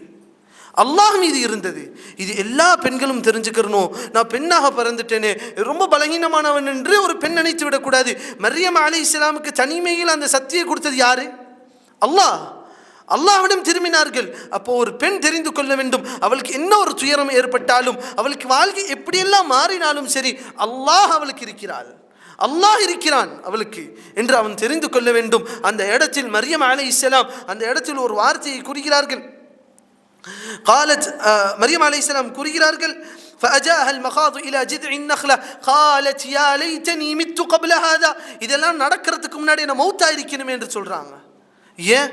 அல்லாஹ் மீது இருந்தது. இது எல்லா பெண்களும் தெரிஞ்சுக்கிறணும். நான் பெண்ணாக பிறந்துட்டேனே, ரொம்ப பலகீனமானவன் என்று ஒரு பெண் நினைத்து விடக்கூடாது. மரியம் அலைஹிஸ்ஸலாமுக்கு தனிமையில் அந்த சக்தியை கொடுத்தது யாரு? அல்லாஹ். அல்லாஹ்விடம் திரும்பினார்கள். அப்போ ஒரு பெண் தெரிந்து கொள்ள வேண்டும், அவளுக்கு என்ன ஒரு துயரம் ஏற்பட்டாலும், அவளுக்கு வாழ்க்கை எப்படியெல்லாம் மாறினாலும் சரி, அல்லாஹ் அவளுக்கு இருக்கிறாள், அல்லாஹ் இருக்கிறான் அவளுக்கு என்று அவன் தெரிந்து கொள்ள வேண்டும். அந்த இடத்தில் மரியம் அலைஹிஸ்ஸலாம் அந்த இடத்தில் ஒரு வார்த்தையை கூறுகிறார்கள். قالت مريم عليه السلام கூறுகிறார்கள், فأجاءها المخاض إلى جذع النخلة قالت يا ليتني مت قبل هذا. இதெல்லாம் நடக்கிறதுக்கு முன்னாடி நான் மௌத்தா இருக்கணுமே என்று சொல்றாங்க. ஏன்?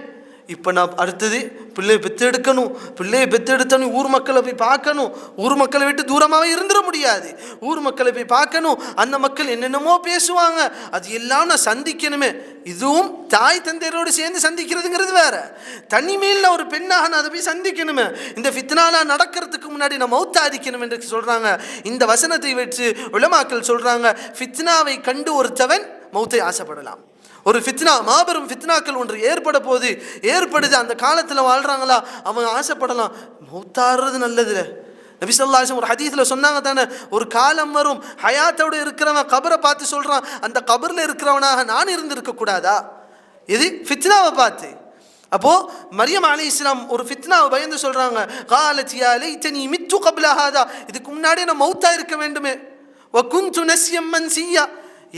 இப்போ நான் அடுத்தது பிள்ளையை பெற்றெடுக்கணும், பிள்ளையை பெற்றெடுத்தணும், ஊர் மக்களை போய் பார்க்கணும், ஊர் மக்களை விட்டு தூரமாகவே இருந்துட முடியாது, ஊர் மக்களை போய் பார்க்கணும், அந்த மக்கள் என்னென்னமோ பேசுவாங்க, அது எல்லாம் நான் சந்திக்கணுமே. இதுவும் தாய் தந்தையரோடு சேர்ந்து சந்திக்கிறதுங்கிறது வேற, தனிமையில் ஒரு பெண்ணாக நான் அதை போய் சந்திக்கணுமே. இந்த ஃபித்னாலா நடக்கிறதுக்கு முன்னாடி நான் மௌத்தா இருக்கணும் என்று சொல்கிறாங்க. இந்த வசனத்தை வச்சு உலமாக்கள் சொல்கிறாங்க, ஃபித்னாவை கண்டு ஒருத்தவன் மௌத்தை ஆசைப்படலாம். ஒரு ஃபித்னா, மாபெரும் ஃபித்னாக்கள் ஒன்று ஏற்படுது, அந்த காலத்தில் வாழ்கிறாங்களா, அவங்க ஆசைப்படலாம், மௌத்தாடுறது நல்லது, நபி ஸல்லல்லாஹு அலைஹி வஸல்லம் ஒரு ஹதீஸில் சொன்னாங்க தானே, ஒரு காலம் வரும் ஹயாத்தோடு இருக்கிறவன் கபரை பார்த்து சொல்கிறான், அந்த கபரில் இருக்கிறவனாக நான் இருந்திருக்க கூடாதா? இது ஃபித்னாவை பார்த்து. அப்போது மரியம் அலைஹிஸ்ஸலாம் ஒரு ஃபித்னாவை பயந்து சொல்கிறாங்க, காலத் யா லைத்தனி மித்து கப்ல ஹாதா, இதுக்கு முன்னாடியே நான் மௌத்தா இருக்க வேண்டுமே, வ குன்து நஸ்யம் மன்சியா,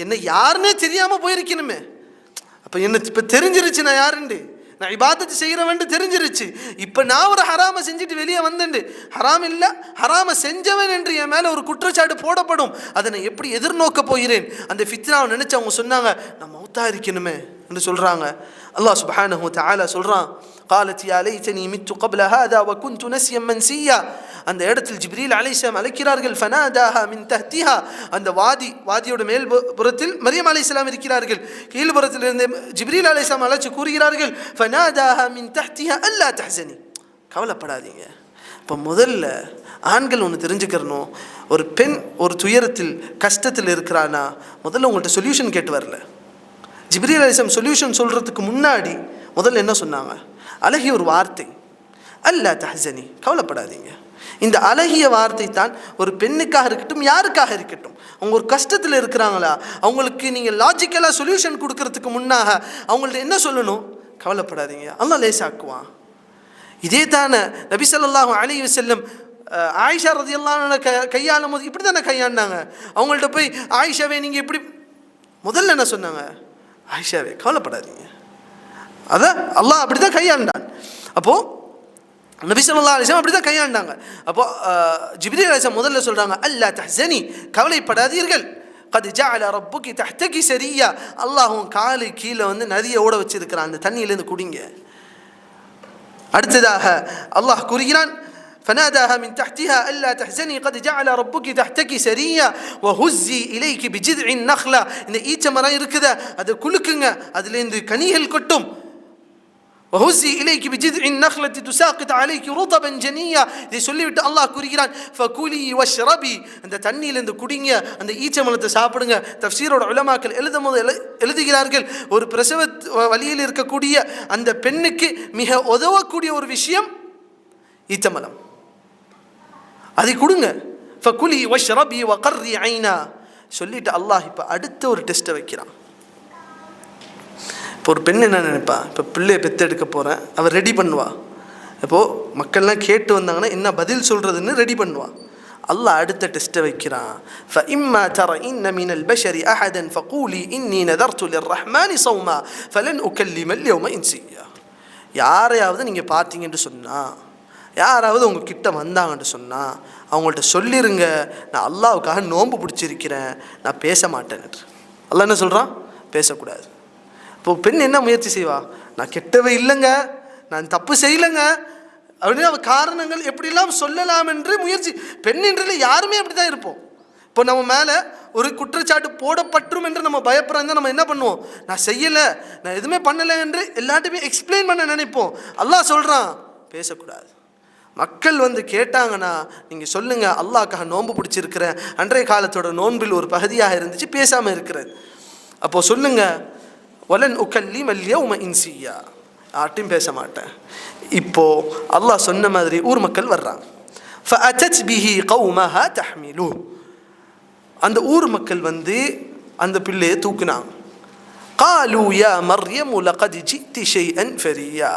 என்ன யாருன்னே தெரியாமல் போயிருக்கணுமே. அப்போ என்ன இப்போ தெரிஞ்சிருச்சு நான் யாருண்டு, நான் இபாதத்து செய்கிறவன் தெரிஞ்சிருச்சு. இப்போ நான் ஒரு ஹராமை செஞ்சுட்டு வெளியே வந்தேன், ஹராம் இல்லை ஹராமை செஞ்சவன் என்று என் மேலே ஒரு குற்றச்சாட்டு போடப்படும், அதை நான் எப்படி எதிர்நோக்க போகிறேன்? அந்த ஃபித்னாவை நினச்சி அவங்க சொன்னாங்க, நான் மௌத்தா இருக்கணுமே என்று சொல்கிறாங்க. அல்லாஹ் சுப்ஹானஹு வ தஆலா சொல்கிறான், قالت يا ليتني مت قبل هذا وكنت نسيا منسيا. அந்த இடத்தில் ஜிப்ரீல் அலைஹிஸ்ஸலாம் அழைக்கிறார்கள், ஃபனாதாஹா மின் தஹ்திஹா, அந்த வாதியோட மேல் புறத்தில் மரியம் அலைஹிஸ்ஸலாம் இருக்கிறார்கள், கீழ்புறத்தில் இருந்து ஜிப்ரீல் அலைஹிஸ்ஸலாம் அழைச்சு கூறுகிறார்கள், ஃபனாதாஹா மின் தஹ்திஹா அல்லா தஹ்சனி, கவலைப்படாதீங்க. இப்போ முதல்ல ஆண்கள் ஒன்று தெரிஞ்சுக்கிறணும், ஒரு பெண் ஒரு துயரத்தில் கஷ்டத்தில் இருக்கிறானா முதல்ல உங்கள்கிட்ட சொல்யூஷன் கேட்டு வரல. ஜிப்ரீல் அலைஹிஸ்ஸலாம் சொல்யூஷன் சொல்கிறதுக்கு முன்னாடி முதல்ல என்ன சொன்னாங்க? அழகிய ஒரு வார்த்தை, அல்லா தஹ்சனி, கவலைப்படாதீங்க. இந்த அழகிய வார்த்தை தான் ஒரு பெண்ணுக்காக இருக்கட்டும் யாருக்காக இருக்கட்டும், அவங்க ஒரு கஷ்டத்தில் இருக்கிறாங்களா அவங்களுக்கு நீங்கள் லாஜிக்கலாக சொல்யூஷன் கொடுக்கறதுக்கு முன்னாக அவங்கள்ட்ட என்ன சொல்லணும்? கவலைப்படாதீங்க, அல்லாஹ் லேசாக்குவான். இதே தானே நபி ஸல்லல்லாஹு அலைஹி வஸல்லம் ஆயிஷா ரலியல்லாஹு அன்ஹா கையாளும் போது இப்படி தானே கையாண்டாங்க. அவங்கள்ட்ட போய் ஆயிஷாவே நீங்கள் இப்படி முதல்ல என்ன சொன்னாங்க? ஆயிஷாவே கவலைப்படாதீங்க, அதான் அல்லாஹ் அப்படி தான் கையாண்டான். அப்போது நபி ஸல்லல்லாஹு அலைஹி வஸல்லம் அப்படி தான் கையாண்டாங்க. அப்போது ஜிப்ரீல் அலைஹிஸ்ஸலாம் முதல்ல சொல்கிறாங்க, அல்லா தஹ்சனி, கவலைப்படாதீர்கள், கத் ஜஅல ரப்புகி தஹ்தகி சரியா, அல்லாஹ்வும் காலு கீழே வந்து நதியை ஓட வச்சிருக்கிறான், அந்த தண்ணியிலேருந்து குடிங்க. அடுத்ததாக அல்லாஹ் கூறுகிறான், فناداها من تحتها ألا تحزني قد جعل ربك تحتك سريا وهزي إليك بجذع النخلة. இந்த ஈச்ச மரம் இருக்குதா அது குலுக்குங்க, அதுலேருந்து கனிகள் கொட்டும். وهزي إليك بجذع النخلة تساقط عليك رطبا جنيا. இதை சொல்லிவிட்டு அல்லாஹ் கூறுகிறான், فكلي واشربي, அந்த தண்ணியிலேருந்து குடிங்க, அந்த ஈச்ச மரத்தை சாப்பிடுங்க. தஃப்சீரோட உலமாக்கள் எழுதுகிறார்கள், ஒரு பிரசவ வலியில் இருக்கக்கூடிய அந்த பெண்ணுக்கு மிக உதவக்கூடிய ஒரு விஷயம் ஈச்சமலம், அதை கொடுங்க. ஃபகுலி வஷ்ரபி வகர்ரி ஐனா சொல்லிட்டு அல்லாஹ் இப்போ அடுத்த ஒரு டெஸ்ட்டை வைக்கிறான். இப்போ ஒரு பெண் என்ன நினைப்பா, இப்போ பிள்ளையை பெற்றெடுக்க போகிறேன், அவள் ரெடி பண்ணுவா. இப்போது மக்கள்லாம் கேட்டு வந்தாங்கன்னா என்ன பதில் சொல்கிறதுன்னு ரெடி பண்ணுவா. அல்லாஹ் அடுத்த டெஸ்ட்டை வைக்கிறான். فإما ترين من البشر أحدا فقولي إني نذرت للرحمن صوما فلن أكلم اليوم إنسيا. யாரையாவது நீங்கள் பார்த்தீங்கன்னு சொன்னால், யாராவது உங்ககிட்ட வந்தாங்கன்னு சொன்னால் அவங்கள்ட்ட சொல்லிடுங்க, நான் அல்லாஹ்வுக்காக நோன்பு பிடிச்சிருக்கிறேன், நான் பேச மாட்டேன். அல்லாஹ் என்ன சொல்கிறான்? பேசக்கூடாது. இப்போது பெண் என்ன முயற்சி செய்வா? நான் கெட்டவே இல்லைங்க, நான் தப்பு செய்யலைங்க அப்படின்னு அவள் காரணங்கள் எப்படிலாம் சொல்லலாம் என்று முயற்சி. பெண் என்றில் யாருமே அப்படி தான் இருப்போம். இப்போ நம்ம மேலே ஒரு குற்றச்சாட்டு போடப்பட்டுரும் என்று நம்ம பயப்படுறோம், நம்ம என்ன பண்ணுவோம்? நான் செய்யலை, நான் எதுவுமே பண்ணலை என்று எல்லாத்தையுமே எக்ஸ்பிளைன் பண்ண நினைப்போம். அல்லாஹ் சொல்கிறான் பேசக்கூடாது. மக்கள் வந்து கேட்டாங்கன்னா நீங்கள் சொல்லுங்கள், அல்லாஹ்க்காக நோன்பு பிடிச்சிருக்கிறேன், அன்றைய காலத்தோட நோன்பில் ஒரு பகுதியாக இருந்துச்சு பேசாமல் இருக்கிறது. அப்போது சொல்லுங்கள், வலன் உக்கல்லிம அல்யௌம இன்சியா, யார்ட்டையும் பேச மாட்டேன். இப்போது அல்லாஹ் சொன்ன மாதிரி ஊர் மக்கள் வர்றாங்க. ஃபஅதத் பிஹி கௌமஹா தஹ்மிலு, அந்த ஊர் மக்கள் வந்து அந்த பிள்ளையை தூக்குனாங்க. قالوا يا مريم لقد جئت شيئا فريا.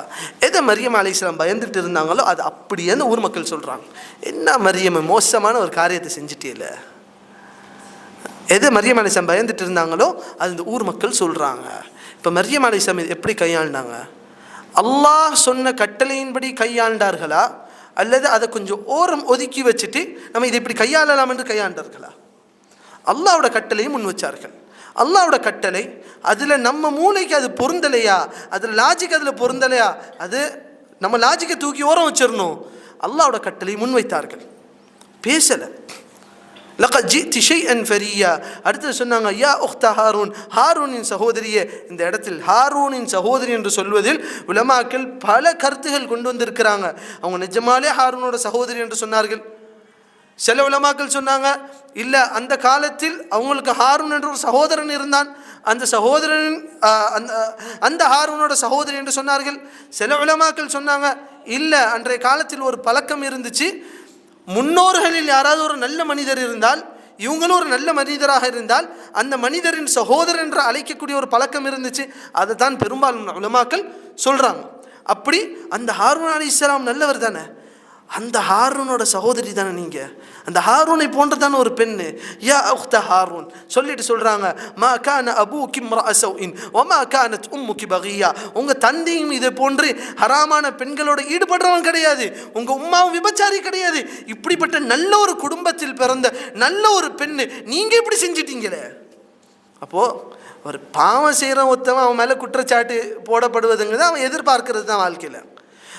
எதை மரியம் அலைஹிஸ்ஸலாம் பயந்துட்டு இருந்தாங்களோ அது அப்படியே அந்த ஊர் மக்கள் சொல்கிறாங்க, என்ன மரியம் மோசமான ஒரு காரியத்தை செஞ்சிட்டேல. எதை மரியம் அலைஹிஸ்ஸலாம் பயந்துட்டு இருந்தாங்களோ அது இந்த ஊர் மக்கள் சொல்கிறாங்க. இப்போ மரியம் அலைஹிஸ்ஸலாம் எப்படி கையாண்டாங்க? அல்லாஹ் சொன்ன கட்டளையின்படி கையாண்டார்களா, அல்லது அதை கொஞ்சம் ஓரம் ஒதுக்கி வச்சுட்டு நம்ம இதை இப்படி கையாளலாம் என்று கையாண்டார்களா? அல்லாஹ்வோட கட்டளையை முன் வச்சார்கள். அல்லாஹ்வோட கட்டளை அதில் நம்ம மூளைக்கு அது பொருந்தலையா, அதில் லாஜிக் அதில் பொருந்தலையா, அது நம்ம லாஜிக்கை தூக்கி ஓரம் வச்சிடணும். அல்லாஹ்வோட கட்டளை முன் வைத்தார்கள், பேசலை. லகத் ஜித்தி ஷைஅன் ஃபரியா. அடுத்து சொன்னாங்க, யா உக்த ஹாரூன், ஹாரூனின் சகோதரியே. இந்த இடத்தில் ஹாரூனின் சகோதரி என்று சொல்வதில் உலமாக்கள் பல கருத்துகள் கொண்டு வந்திருக்கிறாங்க. அவங்க நிஜமாலே ஹாரூனோட சகோதரி என்று சொன்னார்கள். சில உலமாக்கள் சொன்னாங்க இல்லை, அந்த காலத்தில் அவங்களுக்கு ஹாரூன் என்ற ஒரு சகோதரன் இருந்தான், அந்த சகோதரன் அந்த ஹாரூனோட சகோதரி என்று சொன்னார்கள். சில உலமாக்கள் சொன்னாங்க இல்லை, அன்றைய காலத்தில் ஒரு பழக்கம் இருந்துச்சு, முன்னோர்களில் யாராவது ஒரு நல்ல மனிதர் இருந்தால், இவங்களும் ஒரு நல்ல மனிதராக இருந்தால், அந்த மனிதரின் சகோதரன் என்று அழைக்கக்கூடிய ஒரு பழக்கம் இருந்துச்சு. அதை தான் பெரும்பாலும் உலமாக்கள் சொல்கிறாங்க. அப்படி அந்த ஹாரூன் அலைஹிஸ்ஸலாம் நல்லவர் தானே, அந்த ஹாரூனோட சகோதரி தானே நீங்கள், அந்த ஹாரூனை போன்றதான ஒரு பெண்ணு. யா உக்த ஹாரூன் சொல்லிட்டு சொல்கிறாங்க, மா கான அபூகி இம்ரஅ ஸௌஇன் வமா கானத் உம்முகி பகியா. உங்கள் தந்தையும் இதை போன்று ஹராமான பெண்களோட ஈடுபடுறவன் கிடையாது, உங்கள் உம்மாவும் விபச்சாரி கிடையாது. இப்படிப்பட்ட நல்ல ஒரு குடும்பத்தில் பிறந்த நல்ல ஒரு பெண்ணு நீங்கள் இப்படி செஞ்சிட்டீங்களே. அப்போது ஒரு பாவம் செய்கிறவன் ஒருத்தவன் அவன் மேலே குற்றச்சாட்டு போடப்படுவதுங்கிறது அவன் எதிர்பார்க்கறது தான் வாழ்க்கையில்.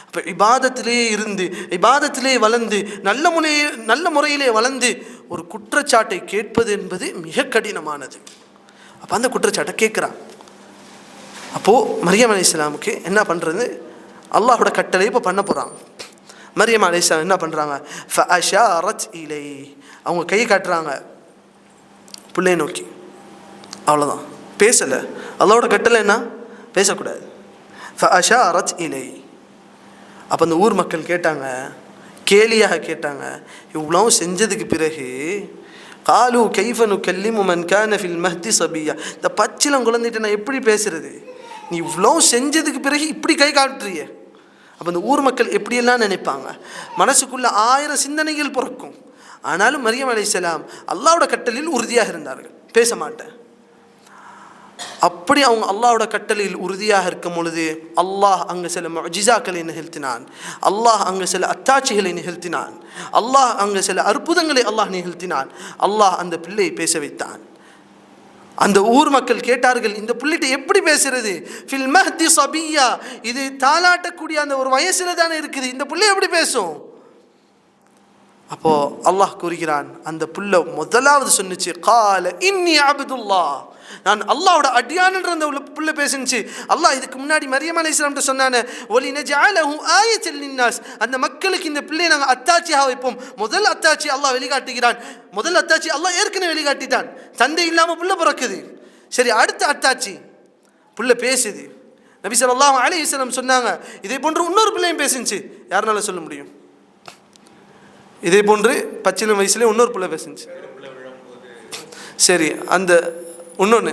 இப்போ இபாதத்திலே இருந்து இபாதத்திலே வளர்ந்து நல்ல முறையிலே வளர்ந்து ஒரு குற்றச்சாட்டை கேட்பது என்பது மிக கடினமானது. அப்போ அந்த குற்றச்சாட்டை கேட்குறான். அப்போது மரியம் அலைஹிஸ்ஸலாமுக்கு என்ன பண்ணுறது, அல்லாஹோட கட்டளை இப்போ பண்ண போகிறான். மரியம் அலைஹிஸ்ஸலாம் என்ன பண்ணுறாங்க, ஃபஅஷாரத் இலை, அவங்க கை காட்டுறாங்க பிள்ளையை நோக்கி. அவ்வளோதான், பேசலை. அல்லாஹோட கட்டளை என்ன, பேசக்கூடாது. ஃபஅஷாரத் இலை. அப்போ அந்த ஊர் மக்கள் கேட்டாங்க, கேலியாக கேட்டாங்க, இவ்வளோ செஞ்சதுக்கு பிறகு காலு கைஃப நுகல்லிமு மன் கான ஃபில் மஹ்தி சபியா, இந்த பச்சிலம் குழந்தைகிட்ட நான் எப்படி பேசுறது, நீ இவ்வளோ செஞ்சதுக்கு பிறகு இப்படி கை காட்டுறிய. அப்போ அந்த ஊர் மக்கள் எப்படியெல்லாம் நினைப்பாங்க, மனசுக்குள்ள 1000 சிந்தனைகள் பிறக்கும். ஆனாலும் மரியம் அலைஹிஸ்ஸலாம் அல்லாஹ்வோட கட்டளையில் உறுதியாக இருந்தார்கள், பேச மாட்டேன். அப்படி அவங்க அல்லாஹ்வோட கட்டளையில் உறுதியாக இருக்கும் பொழுது அல்லாஹ் அங்கே சில முஅ்ஜிஸாக்களை நிகழ்த்தினான், அல்லாஹ் அங்கே சில அத்தாட்சிகளை நிகழ்த்தினான், அல்லாஹ் அங்கே சில அற்புதங்களை அல்லாஹ் நிகழ்த்தினான். அல்லாஹ் அந்த பிள்ளையை பேச வைத்தான். அந்த ஊர் மக்கள் கேட்டார்கள், இந்த பிள்ளைகிட்ட எப்படி பேசுறது, ஃபில் மஹ்தி சபியா, இது தாலாட்டக்கூடிய அந்த ஒரு வயசுல தானே இருக்குது, இந்த பிள்ளை எப்படி பேசும். அப்போ அல்லாஹ் கூறுகிறான், அந்த புள்ள முதலாவது சொன்னிச்சு, கால இன்னி அப்துல்லாஹ், நான் அல்லாஹ்வோட அடியான்ன்ற அந்த புள்ள பேசுச்சு. அல்லாஹ் இதுக்கு முன்னாடி மரியம் அலைஹிஸ்ஸலாம் சொன்னானே, ஒலி நஜஅலஹு ஆயத்தல் லின்னாஸ், அந்த மக்களுக்கு இந்த பிள்ளையை நாங்கள் அத்தாட்சியாக வைப்போம். முதல் அத்தாட்சி அல்லாஹ் வெளிக்காட்டுகிறான். முதல் அத்தாட்சி அல்லாஹ் ஏற்கனவே வெளிக்காட்டிட்டான், தந்தை இல்லாமல் புள்ள பிறக்குது. சரி, அடுத்த அத்தாட்சி புள்ள பேசுது. நபி ஸல்லல்லாஹு அலைஹி வஸல்லம் சொன்னாங்க, இதே போன்று இன்னொரு பிள்ளையும் பேசுச்சு. யாருனால சொல்ல முடியும், இதே போன்று பச்சிலம் வயசுல இன்னொரு பிள்ளை பேசுச்சு. சரி, அந்த இன்னொன்று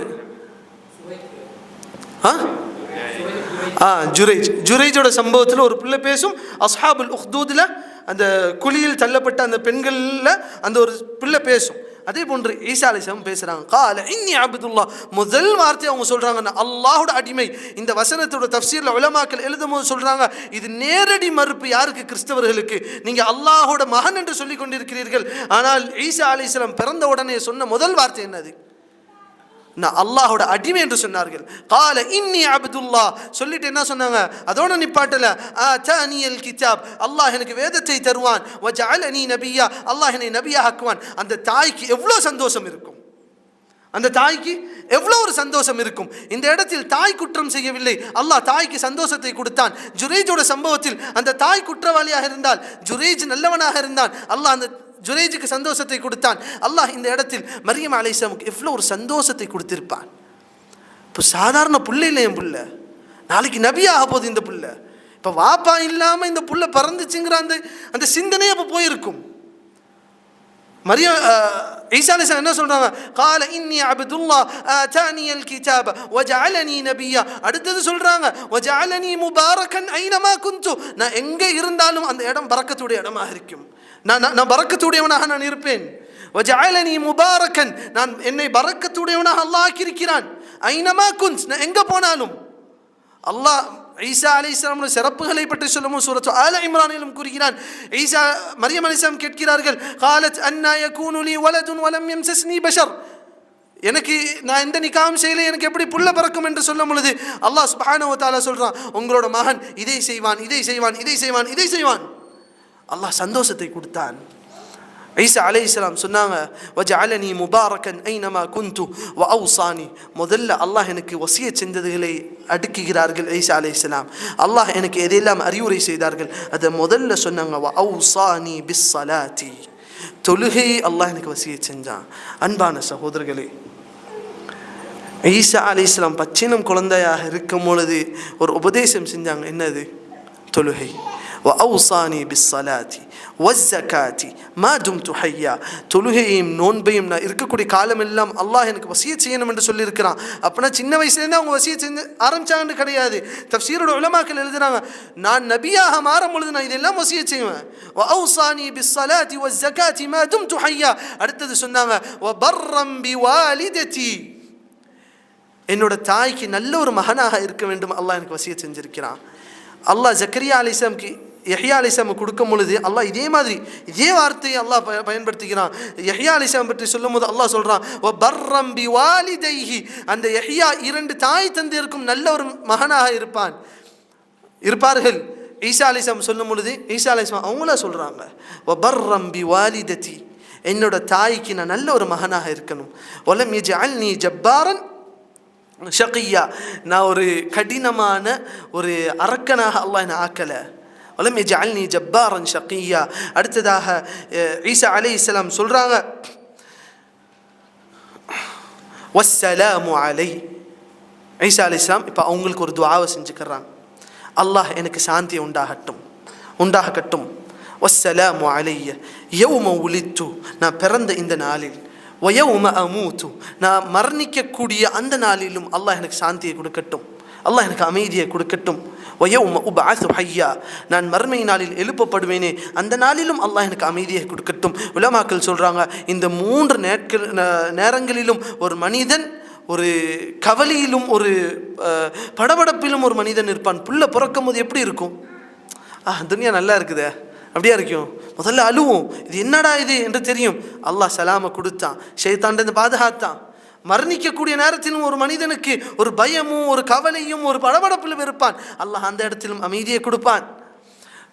ஜுரைஜோட சம்பவத்தில் ஒரு பிள்ளை பேசும். அஸ்ஹாபுல் உஹ்தூதில் அந்த குழியில் தள்ளப்பட்ட அந்த பெண்களில் அந்த ஒரு பிள்ளை பேசும். அதே போன்று ஈசா அலைஹிஸ்ஸலாம் பேசுகிறாங்க, கால இன்னி அப்துல்லாஹ், முதல் வார்த்தை அவங்க சொல்கிறாங்க அல்லாஹோட அடிமை. இந்த வசனத்தோட தஃப்சீரில் உலமாக்கள் எழுதும் போது சொல்கிறாங்க, இது நேரடி மறுப்பு யாருக்கு, கிறிஸ்தவர்களுக்கு. நீங்கள் அல்லாஹோட மகன் என்று சொல்லி கொண்டிருக்கிறீர்கள், ஆனால் ஈசா அலைஹிஸ்ஸலாம் பிறந்த உடனே சொன்ன முதல் வார்த்தை என்னது, நான் அல்லாஹோட அடிமை என்று சொன்னார்கள். கால இன்னி அப்துல்லாஹ் சொல்லிட்டு என்ன சொன்னாங்க, அதோட நிப்பாட்டல, ஆதானியல் கிதாப், அல்லாஹ் எனக்கு வேதத்தை தருவான், வஜஅலனி நபியா, அல்லாஹ் என்னை நபியா ஆக்குவான். அந்த தாய்க்கு எவ்வளோ சந்தோஷம் இருக்கும், அந்த தாய்க்கு எவ்வளோ ஒரு சந்தோஷம் இருக்கும். இந்த இடத்தில் தாய் குற்றம் செய்யவில்லை, அல்லாஹ் தாய்க்கு சந்தோஷத்தை கொடுத்தான். ஜுரைஜோட சம்பவத்தில் அந்த தாய் குற்றவாளியாக இருந்தால், ஜுரைஜ் நல்லவனாக இருந்தான், அல்லாஹ் அந்த ஜுரைஜுக்கு சந்தோஷத்தை கொடுத்தான். அல்லாஹ் இந்த இடத்தில் மரியம் அலைஹிஸ்ஸலாமுக்கு எவ்வளோ ஒரு சந்தோஷத்தை கொடுத்திருப்பான். இப்போ சாதாரண புள்ள இல்லை, என் புள்ள நாளைக்கு நபியாக போகுது. இந்த புள்ள இப்போ வாப்பா இல்லாமல் இந்த புள்ள பறந்துச்சுங்கிற அந்த சிந்தனையே அப்போ போயிருக்கும். மரியம் ஈசா அலைஹிஸ்ஸலாம் என்ன சொல்றாங்க, கால இன்னி அப்துல்லாஹ் ஆதானியல் கிதாப வஜஅலனி நபியா. அடுத்தது சொல்றாங்க, வஜஅலனி முபாரக்கன் ஐனமா குந்து, நான் எங்கே இருந்தாலும் அந்த இடம் பரக்கத்துடைய இடமாக இருக்கும், நான் பரக்கத்துடையவனாக நான் இருப்பேன். வஜஅலனி முபாரக்கன், நான் என்னை பரக்கத்துடையவனாக அல்லாஹ் ஆக்கியிருக்கிறான். ஐனமா குன்த், நான் எங்கே போனாலும். அல்லாஹ் ஈசா அலைஹிஸ்ஸலாமுடைய சிறப்புகளை பற்றி சொல்லும் சூரத்து ஆல இம்ரானிலும் கூறுகிறான். மரியம் அலைஹிஸ்ஸலாம் கேட்கிறார்கள், காலத் அன்னா யகூனு லி வலதுன் வலம் யம்சஸ்னி பஷர், எனக்கு நான் எந்த நிக்காம் செய்யலை, எனக்கு எப்படி புள்ள பிறக்கும் என்று சொல்லும் பொழுது அல்லாஹ் சுப்ஹானஹு வ தஆலா சொல்றான், உங்களோட மகன் இதை செய்வான், இதை செய்வான், இதை செய்வான், இதை செய்வான். அல்லாஹ் சந்தோஷத்தை கொடுத்தான். ஈசா அலைஹிஸ்ஸலாம் சொன்னாங்க, வஜஅலனி முபாரக்கன் ஐனமா குந்து வ அவ்சானி. முதல்ல அல்லாஹ் எனக்கு வசியத் செஞ்சதுகளை அடுக்குகிறார்கள் ஈசா அலைஹிஸ்ஸலாம். அல்லாஹ் எனக்கு எதையெல்லாம் அறிவுரை செய்தார்கள் அதை முதல்ல சொன்னாங்க, வ அவ்சானி பிஸ் ஸலாத்தி, தொழுகையை அல்லாஹ் எனக்கு வசியத் செஞ்சான். அன்பான சகோதரர்களே, ஈசா அலைஹிஸ்ஸலாம் பச்சினம் குழந்தையாக இருக்கும் பொழுது ஒரு உபதேசம் செஞ்சாங்க, என்னது, தொழுகை. வஅவ்ஸானி பிஸ்ஸலாத்தி வஸ்ஸகாத்தி மா தும்து ஹய்யா. தொழுகையும் நோன்பையும் நான் இருக்கக்கூடிய காலமெல்லாம் அல்லாஹ் எனக்கு வசியத் செய்யணும் என்று சொல்லியிருக்கிறான். அப்படின்னா சின்ன வயசுலேருந்து அவங்க வசியத் செஞ்சு ஆரம்பிச்சாங்கன்னு கிடையாது. தஃப்சீரோட உலமாக்கள் எழுதுறாங்க, நான் நபியாக மாறும் பொழுது நான் இதெல்லாம் வசியத் செய்வேன். வஅவ்ஸானி பிஸ்ஸலாத்தி வஸ்ஸகாத்தி மா தும்து ஹய்யா. அடுத்தது சொன்னாங்க வபர்ரம் பிவாலிததி, என்னோட தாய்க்கு நல்ல ஒரு மகனாக இருக்க வேண்டும் அல்லாஹ் எனக்கு வசியத் செஞ்சிருக்கிறான். அல்லாஹ் ஜக்கரியா அலைஹிஸ்ஸலாமுக்கு யஹ்யா அலைஹிஸ்ஸலாம் கொடுக்கும் பொழுது அல்லாஹ் இதே மாதிரி இதே வார்த்தையை அல்லாஹ் பயன்படுத்திக்கிறான். யஹ்யா அலைஹிஸ்ஸலாம் பற்றி சொல்லும் போது அல்லாஹ் சொல்கிறான் வபர்ரம் பிவாலிதைஹி, அந்த யஹ்யா 2 தாய் தந்தையருக்கும் நல்ல ஒரு மகனாக இருப்பார்கள். ஈசா அலைஹிஸ்ஸலாம் சொல்லும் பொழுது ஈசா அலைஹிஸ்ஸலாம் அவங்களா சொல்கிறாங்க வபர்ரம் பிவாலிததி, என்னோட தாய்க்கு நான் நல்ல ஒரு மகனாக இருக்கணும். வலம் யஜ்அல்னி ஜப்பாரன் ஷகியா, நான் ஒரு கடினமான ஒரு அரக்கனாக அல்லாஹ் என்னை ஆக்கலை. வலம் யஜ்அல்னி ஜப்பாரன் ஷகியா. அடுத்ததாக ஈசா அலைஹிஸ்ஸலாம் சொல்கிறாங்க வஸ்ஸலாமு அலை. ஈசா அலைஹிஸ்ஸலாம் இப்போ அவங்களுக்கு ஒரு துஆவை செஞ்சுக்கிறாங்க, அல்லாஹ் எனக்கு சாந்தியை உண்டாகட்டும். வஸ்ஸலாமு அலைய யௌம உலித்து, நான் பிறந்த இந்த நாளில், வயௌம அமூத்து, நான் மரணிக்கக்கூடிய அந்த நாளிலும் அல்லாஹ் எனக்கு சாந்தியை கொடுக்கட்டும், அல்லாஹ் எனக்கு அமைதியை கொடுக்கட்டும். வயௌம உபஅஸு ஹய்யா, நான் மறுமை நாளில் எழுப்பப்படுவேனே அந்த நாளிலும் அல்லாஹ் எனக்கு அமைதியை கொடுக்கட்டும். உலமாக்கள் சொல்கிறாங்க, இந்த 3 நேரங்களிலும் ஒரு மனிதன் ஒரு கவலையிலும் ஒரு படபடப்பிலும் ஒரு மனிதன் இருப்பான். புள்ள பிறக்கும் போது எப்படி இருக்கும்? துனியா நல்லா இருக்குதே, அப்படியா இருக்கும். முதல்ல அழுவும், இது என்னடா இது என்று தெரியும். அல்லாஹ் சலாமை கொடுத்தான், ஷைத்தான்கிட்ட பாதுகாத்தான். மரணிக்கக்கூடிய நேரத்திலும் ஒரு மனிதனுக்கு ஒரு பயமும் ஒரு கவலையும் ஒரு படபடப்பிலும் இருப்பான். அல்லாஹ் அந்த இடத்திலும் அமைதியை கொடுப்பான்.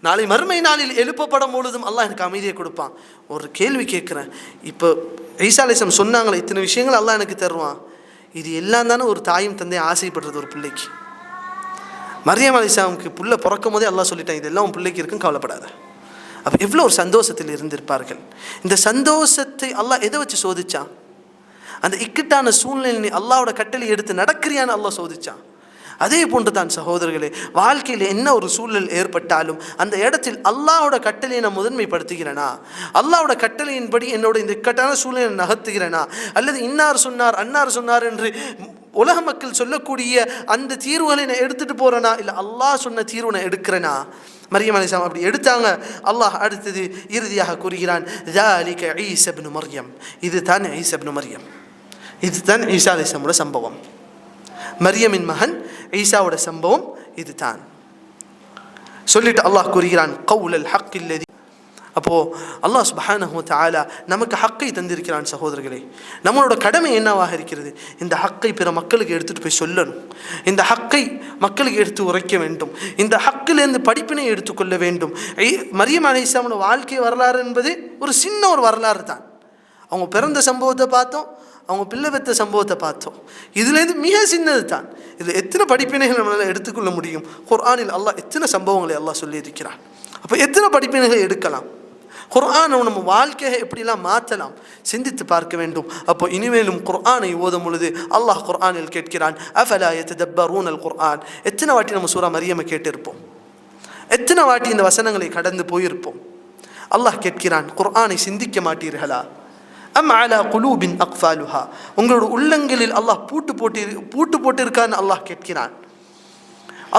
நாளை மறுமை நாளில் எழுப்பப்படும் பொழுதும் அல்லாஹ் எனக்கு அமைதியை கொடுப்பான். ஒரு கேள்வி கேட்குறேன், இப்போ ஈசா அலைஹிஸ்ஸலாம் சொன்னாங்களே இத்தனை விஷயங்கள் அல்லாஹ் எனக்கு தருவான், இது எல்லாம் தானே ஒரு தாயும் தந்தையும் ஆசைப்படுறது ஒரு பிள்ளைக்கு. மரியம் அலைஹிஸ்ஸலாமுக்கு புள்ள பிறக்கும் போதே அல்லாஹ் சொல்லிட்டான், இதெல்லாம் உன் பிள்ளைக்கு இருக்கும், கவலைப்படாத. அப்போ எவ்வளோ ஒரு சந்தோஷத்தில் இருந்திருப்பார்கள். இந்த சந்தோஷத்தை அல்லாஹ் எதை வச்சு சோதிச்சான்? அந்த இக்கட்டான சூழ்நிலை அல்லாஹ்வோட கட்டளை எடுத்து நடக்கிறியான்னு அல்லாஹ் சோதிச்சான். அதே போன்று தான் சகோதரர்களே, வாழ்க்கையில் என்ன ஒரு சூழல் ஏற்பட்டாலும் அந்த இடத்தில் அல்லாஹ்வோட கட்டளையை நான் முதன்மைப்படுத்துகிறேனா, அல்லாஹ்வோட கட்டளையின்படி என்னோட இந்த இக்கட்டான சூழ்நிலை நகர்த்துகிறேனா, அல்லது இன்னார் சொன்னார் அன்னார் சொன்னார் என்று உலக மக்கள் சொல்லக்கூடிய அந்த தீர்வுகளை நான் எடுத்துகிட்டு போகிறேனா, இல்லை அல்லாஹ் சொன்ன தீர்வு நான் எடுக்கிறேனா? மரியம் அலைஹிஸ்ஸலாம் அப்படி எடுத்தாங்க. அல்லாஹ் அடுத்தது இறுதியாக கூறுகிறான், ذَلِكَ عِيسَى ابْنُ மரியம், இது தான் ஈசா இப்னு மரியம், இது தான் ஈசா அலைஹிஸ்ஸலாமோட சம்பவம். மரியமின் மகன் ஈசாவோட சம்பவம் இது தான் சொல்லிட்டு அல்லாஹ் கூறுகிறான் கௌலல் ஹக்கில் லதி. அப்போது அல்லாஹ் சுப்ஹானஹு வ தஆலா நமக்கு ஹக்கை தந்திருக்கிறான். சகோதரர்களே, நம்மளோட கடமை என்னவாக இருக்கிறது? இந்த ஹக்கை பிற மக்களுக்கு எடுத்துகிட்டு போய் சொல்லணும், இந்த ஹக்கை மக்களுக்கு எடுத்து உரைக்க வேண்டும், இந்த ஹக்கிலேருந்து படிப்பினை எடுத்துக்கொள்ள வேண்டும். மரியம் அலைஹிஸ்ஸலாமோட வாழ்க்கை வரலாறு என்பது ஒரு சின்ன ஒரு வரலாறு தான். அவங்க பிறந்த சம்பவத்தை பார்த்தோம், அவங்க பிள்ளை பெற்ற சம்பவத்தை பார்த்தோம். இதுலேருந்து மிக சின்னது தான். இதில் எத்தனை படிப்பினைகள் நம்மளால் எடுத்துக்கொள்ள முடியும்? குர்ஆனில் அல்லாஹ் எத்தனை சம்பவங்களை அல்லாஹ் சொல்லியிருக்கிறான். அப்போ எத்தனை படிப்பினைகளை எடுக்கலாம்? குர்ஆனை நம்ம வாழ்க்கையை எப்படிலாம் மாற்றலாம் சிந்தித்து பார்க்க வேண்டும். அப்போ இனிமேலும் குர்ஆனை ஓதும் பொழுது அல்லாஹ் குர்ஆனில் கேட்கிறான், அஃபலா யததப்பரூனல் குர்ஆன். எத்தனை வாட்டி நம்ம சூரா மரியமை கேட்டிருப்போம், எத்தனை வாட்டி இந்த வசனங்களை கடந்து போயிருப்போம். அல்லாஹ் கேட்கிறான், குர்ஆனை சிந்திக்க மாட்டீர்களா? அம் அலா குலூபின் அக்ஃபாலுஹா, உங்களோட உள்ளங்களில் அல்லாஹ் பூட்டு போட்டிருக்கான்னு அல்லாஹ் கேட்கிறான்.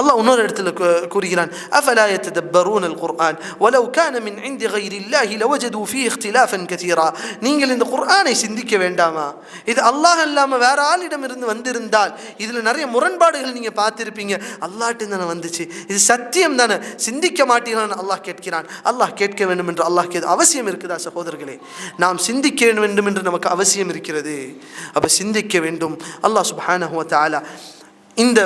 அல்லாஹ் இன்னொரு இடத்துல கூறுகிறான், அஃபலா யததப்பரூனல் குர்ஆன் வலவ் கான மின் இன்தி கைரில்லாஹி லவஜது ஃபீஹி இக்திலாஃபன் கதீரா. நீங்கள் இந்த குர்ஆனை சிந்திக்க வேண்டாமா? இது அல்லாஹ் இல்லாமல் வேற ஆளிடம் இருந்து வந்திருந்தால் இதில் நிறைய முரண்பாடுகள் நீங்கள் பார்த்துருப்பீங்க. அல்லாஹ்ட்டு தானே வந்துச்சு, இது சத்தியம் தானே, சிந்திக்க மாட்டீங்களான்னு அல்லாஹ் கேட்கிறான். அல்லாஹ் கேட்க வேண்டும் என்று அல்லாஹ்க்கு அவசியம் இருக்குதா? சகோதரர்களே, நாம் சிந்திக்க வேண்டும் என்று நமக்கு அவசியம் இருக்கிறது. அப்போ சிந்திக்க வேண்டும். அல்லாஹ் சுப்ஹானஹு வ தஆலா இந்த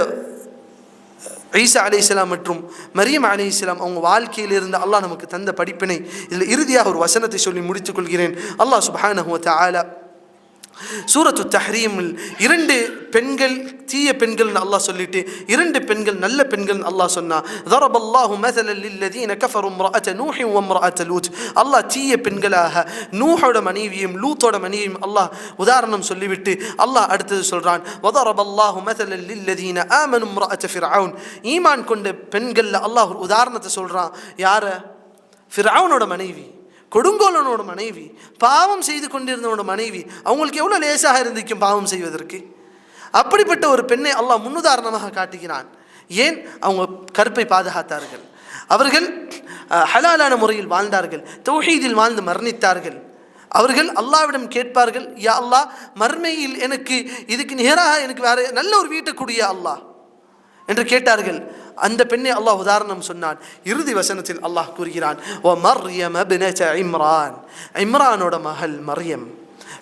ஈசா அலைஹிஸ்ஸலாம் மற்றும் மரியம் அலைஹிஸ்ஸலாம் அவங்க வாழ்க்கையில் இருந்த அல்லாஹ் நமக்கு தந்த படிப்பினை. இதில் இறுதியாக ஒரு வசனத்தை சொல்லி முடித்துக் கொள்கிறேன். அல்லாஹ் சுப்ஹானஹு வ தஆலா சூரத்து தஹ்ரீமில் 2 பெண்கள் தீய பெண்கள்னு அல்லாஹ் சொல்லிட்டு 2 பெண்கள் நல்ல பெண்கள் அல்லாஹ் சொன்னா. ضربallahu مثلا للذين كفروا امرأة نوح وامرأة لوط. அல்லாஹ் தீய பெண்களாக நூஹோட மனைவியும் லூத்தோட மனைவியும் அல்லாஹ் உதாரணம் சொல்லிவிட்டு அல்லாஹ் அடுத்தது சொல்றான். وضربallahu مثلا للذين آمنوا امرأة فرعون. ஈமான் கொண்ட பெண்கள்ல அல்லாஹ் ஒரு உதாரணத்தை சொல்றான். யார? ஃபிர்அவுனோட மனைவி, கொடுங்கோலனோட மனைவி, பாவம் செய்து கொண்டிருந்தவனோட மனைவி. அவங்களுக்கு எவ்வளோ லேசாக இருந்திருக்கும் பாவம் செய்வதற்கு. அப்படிப்பட்ட ஒரு பெண்ணை அல்லாஹ் முன்னுதாரணமாக காட்டுகிறான். ஏன்? அவங்க கற்பை பாதுகாத்தார்கள், அவர்கள் ஹலாலான முறையில் வாழ்ந்தார்கள், தௌஹீதில் வாழ்ந்து மரணித்தார்கள். அவர்கள் அல்லாஹ்விடம் கேட்பார்கள், யா அல்லாஹ், மர்மையில் எனக்கு இதுக்கு நேராக எனக்கு வேற நல்ல ஒரு வீட்டை குடிய அல்லாஹ் என்று கேட்டார்கள். அந்த பெண்ணை அல்லாஹ் உதாரணம் சொன்னான். இறுதி வசனத்தில் அல்லாஹ் கூறுகிறான், ஓ மர்யம் இப்னத இம்ரான். இம்ரானோட மகள் மர்யம்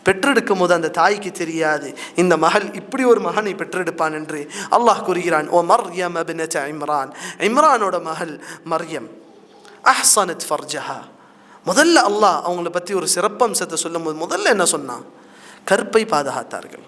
பெற்றெடுக்கும் போது அந்த தாய்க்கு தெரியாது இந்த மகள் இப்படி ஒரு மகனை பெற்றெடுப்பான் என்று அல்லாஹ் கூறுகிறான். ஓ மர்யம் இப்னத இம்ரான். இம்ரானோட மகள் மர்யம் அஹ்ஸனத் ஃபர்ஜஹா. முதல்ல அல்லாஹ் அவங்கள பற்றி ஒரு சிறப்பம்சத்தை சொல்லும் போது முதல்ல என்ன சொன்னான்? கற்பை பாதுகாத்தார்கள்.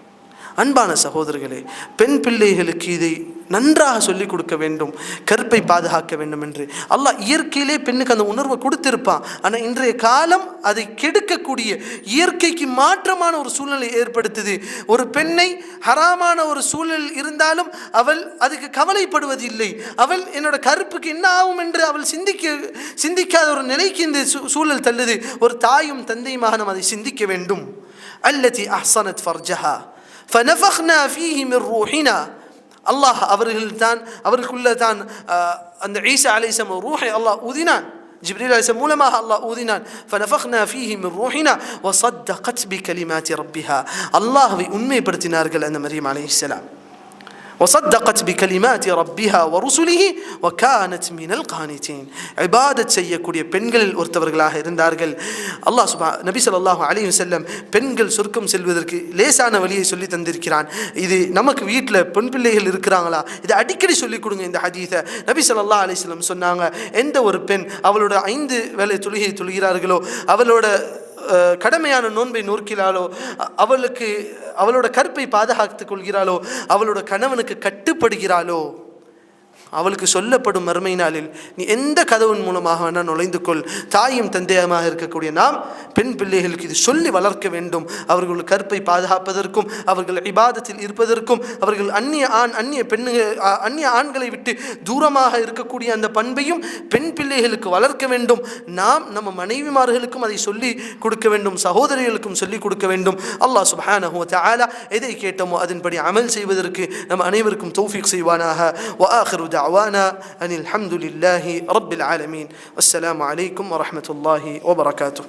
அன்பான சகோதரர்களே, பெண் பிள்ளைகளுக்கு இதை நன்றாக சொல்லிக் கொடுக்க வேண்டும், கற்பை பாதுகாக்க வேண்டும் என்று. அல்லாஹ் இயற்கையிலே பெண்ணுக்கு அந்த உணர்வை கொடுத்திருப்பான். ஆனால் இன்றைய காலம் அதை கெடுக்கக்கூடிய, இயற்கைக்கு மாற்றமான ஒரு சூழ்நிலை ஏற்படுத்துது. ஒரு பெண்ணை ஹராமான ஒரு சூழல் இருந்தாலும் அவள் அதுக்கு கவலைப்படுவதில்லை. அவள் என்னோட கற்புக்கு என்ன ஆகும் என்று அவள் சிந்திக்காத ஒரு நிலைக்கு இந்த சூழல் தள்ளுது. ஒரு தாயும் தந்தையுமாக நாம் அதை சிந்திக்க வேண்டும். அல்லதி அஹ்ஸனத் ஃபர்ஜஹா فنفخنا فيه من روحنا. அல்லாஹ் அவர்களுக்குள்ள தான் அந்த ஈசா அலைஹிஸ்ஸலாம் ரூஹை அல்லாஹ் ஊதினான். ஜிப்ரீல் அலைஹிஸ்ஸலாம் மூலமாக அல்லாஹ் ஊதினான். فنفخنا فيه من روحنا وصدقت بكلمات ربها. அல்லாஹ்வை உண்மைப்படுத்தினார்கள் அந்த மரியம் அலைஹிஸ்ஸலாம். وصدقت بكلمات ربها ورسله وكانت من القانتين. இபாதத் செய்யக்கூடிய பெண்களில் ஒருத்தவர்களாக இருந்தார்கள். அல்லாஹ் நபி ஸல்லல்லாஹு அலைஹி வஸல்லம் பெண்கள் சொர்க்கம் செல்வதற்கு லேசான வழியை சொல்லி தந்திருக்கிறான். இது நமக்கு வீட்டில் பெண் பிள்ளைகள் இருக்கிறாங்களா, இதை அடிக்கடி சொல்லிக் கொடுங்க. இந்த ஹதீஸை நபி ஸல்லல்லாஹு அலைஹி வஸல்லம் சொன்னாங்க, எந்த ஒரு பெண் அவளோட 5 வேளை தொழுகை தொழுகிறார்களோ, அவளோட கடமையான நோன்பை நோக்கிறாளோ, அவளோட கற்பை பாதுகாத்துக் கொள்கிறாளோ, அவளோட கணவனுக்கு கட்டுப்படுகிறாளோ, அவளுக்கு சொல்லப்படும் மறுமை நாளில் நீ எந்த கதவின் மூலமாக வேணால் நுழைந்து கொள். தாயும் தந்தையமாக இருக்கக்கூடிய நாம் பெண் பிள்ளைகளுக்கு இது சொல்லி வளர்க்க வேண்டும். அவர்கள் கற்பை பாதுகாப்பதற்கும், அவர்கள் இபாதத்தில் இருப்பதற்கும், அவர்கள் அந்நிய ஆண்களை விட்டு தூரமாக இருக்கக்கூடிய அந்த பண்பையும் பெண் பிள்ளைகளுக்கு வளர்க்க வேண்டும். நாம் நம்ம மனைவிமார்களுக்கும் அதை சொல்லி கொடுக்க வேண்டும், சகோதரிகளுக்கும் சொல்லிக் கொடுக்க வேண்டும். அல்லாஹ் சுப்ஹானஹு வ தஆலா எதை கேட்டோமோ அதன்படி அமல் செய்வதற்கு நம் அனைவருக்கும் தௌஃபீக் செய்வானாக. وآخر دعوانا أن الحمد لله رب العالمين. والسلام عليكم ورحمة الله وبركاته.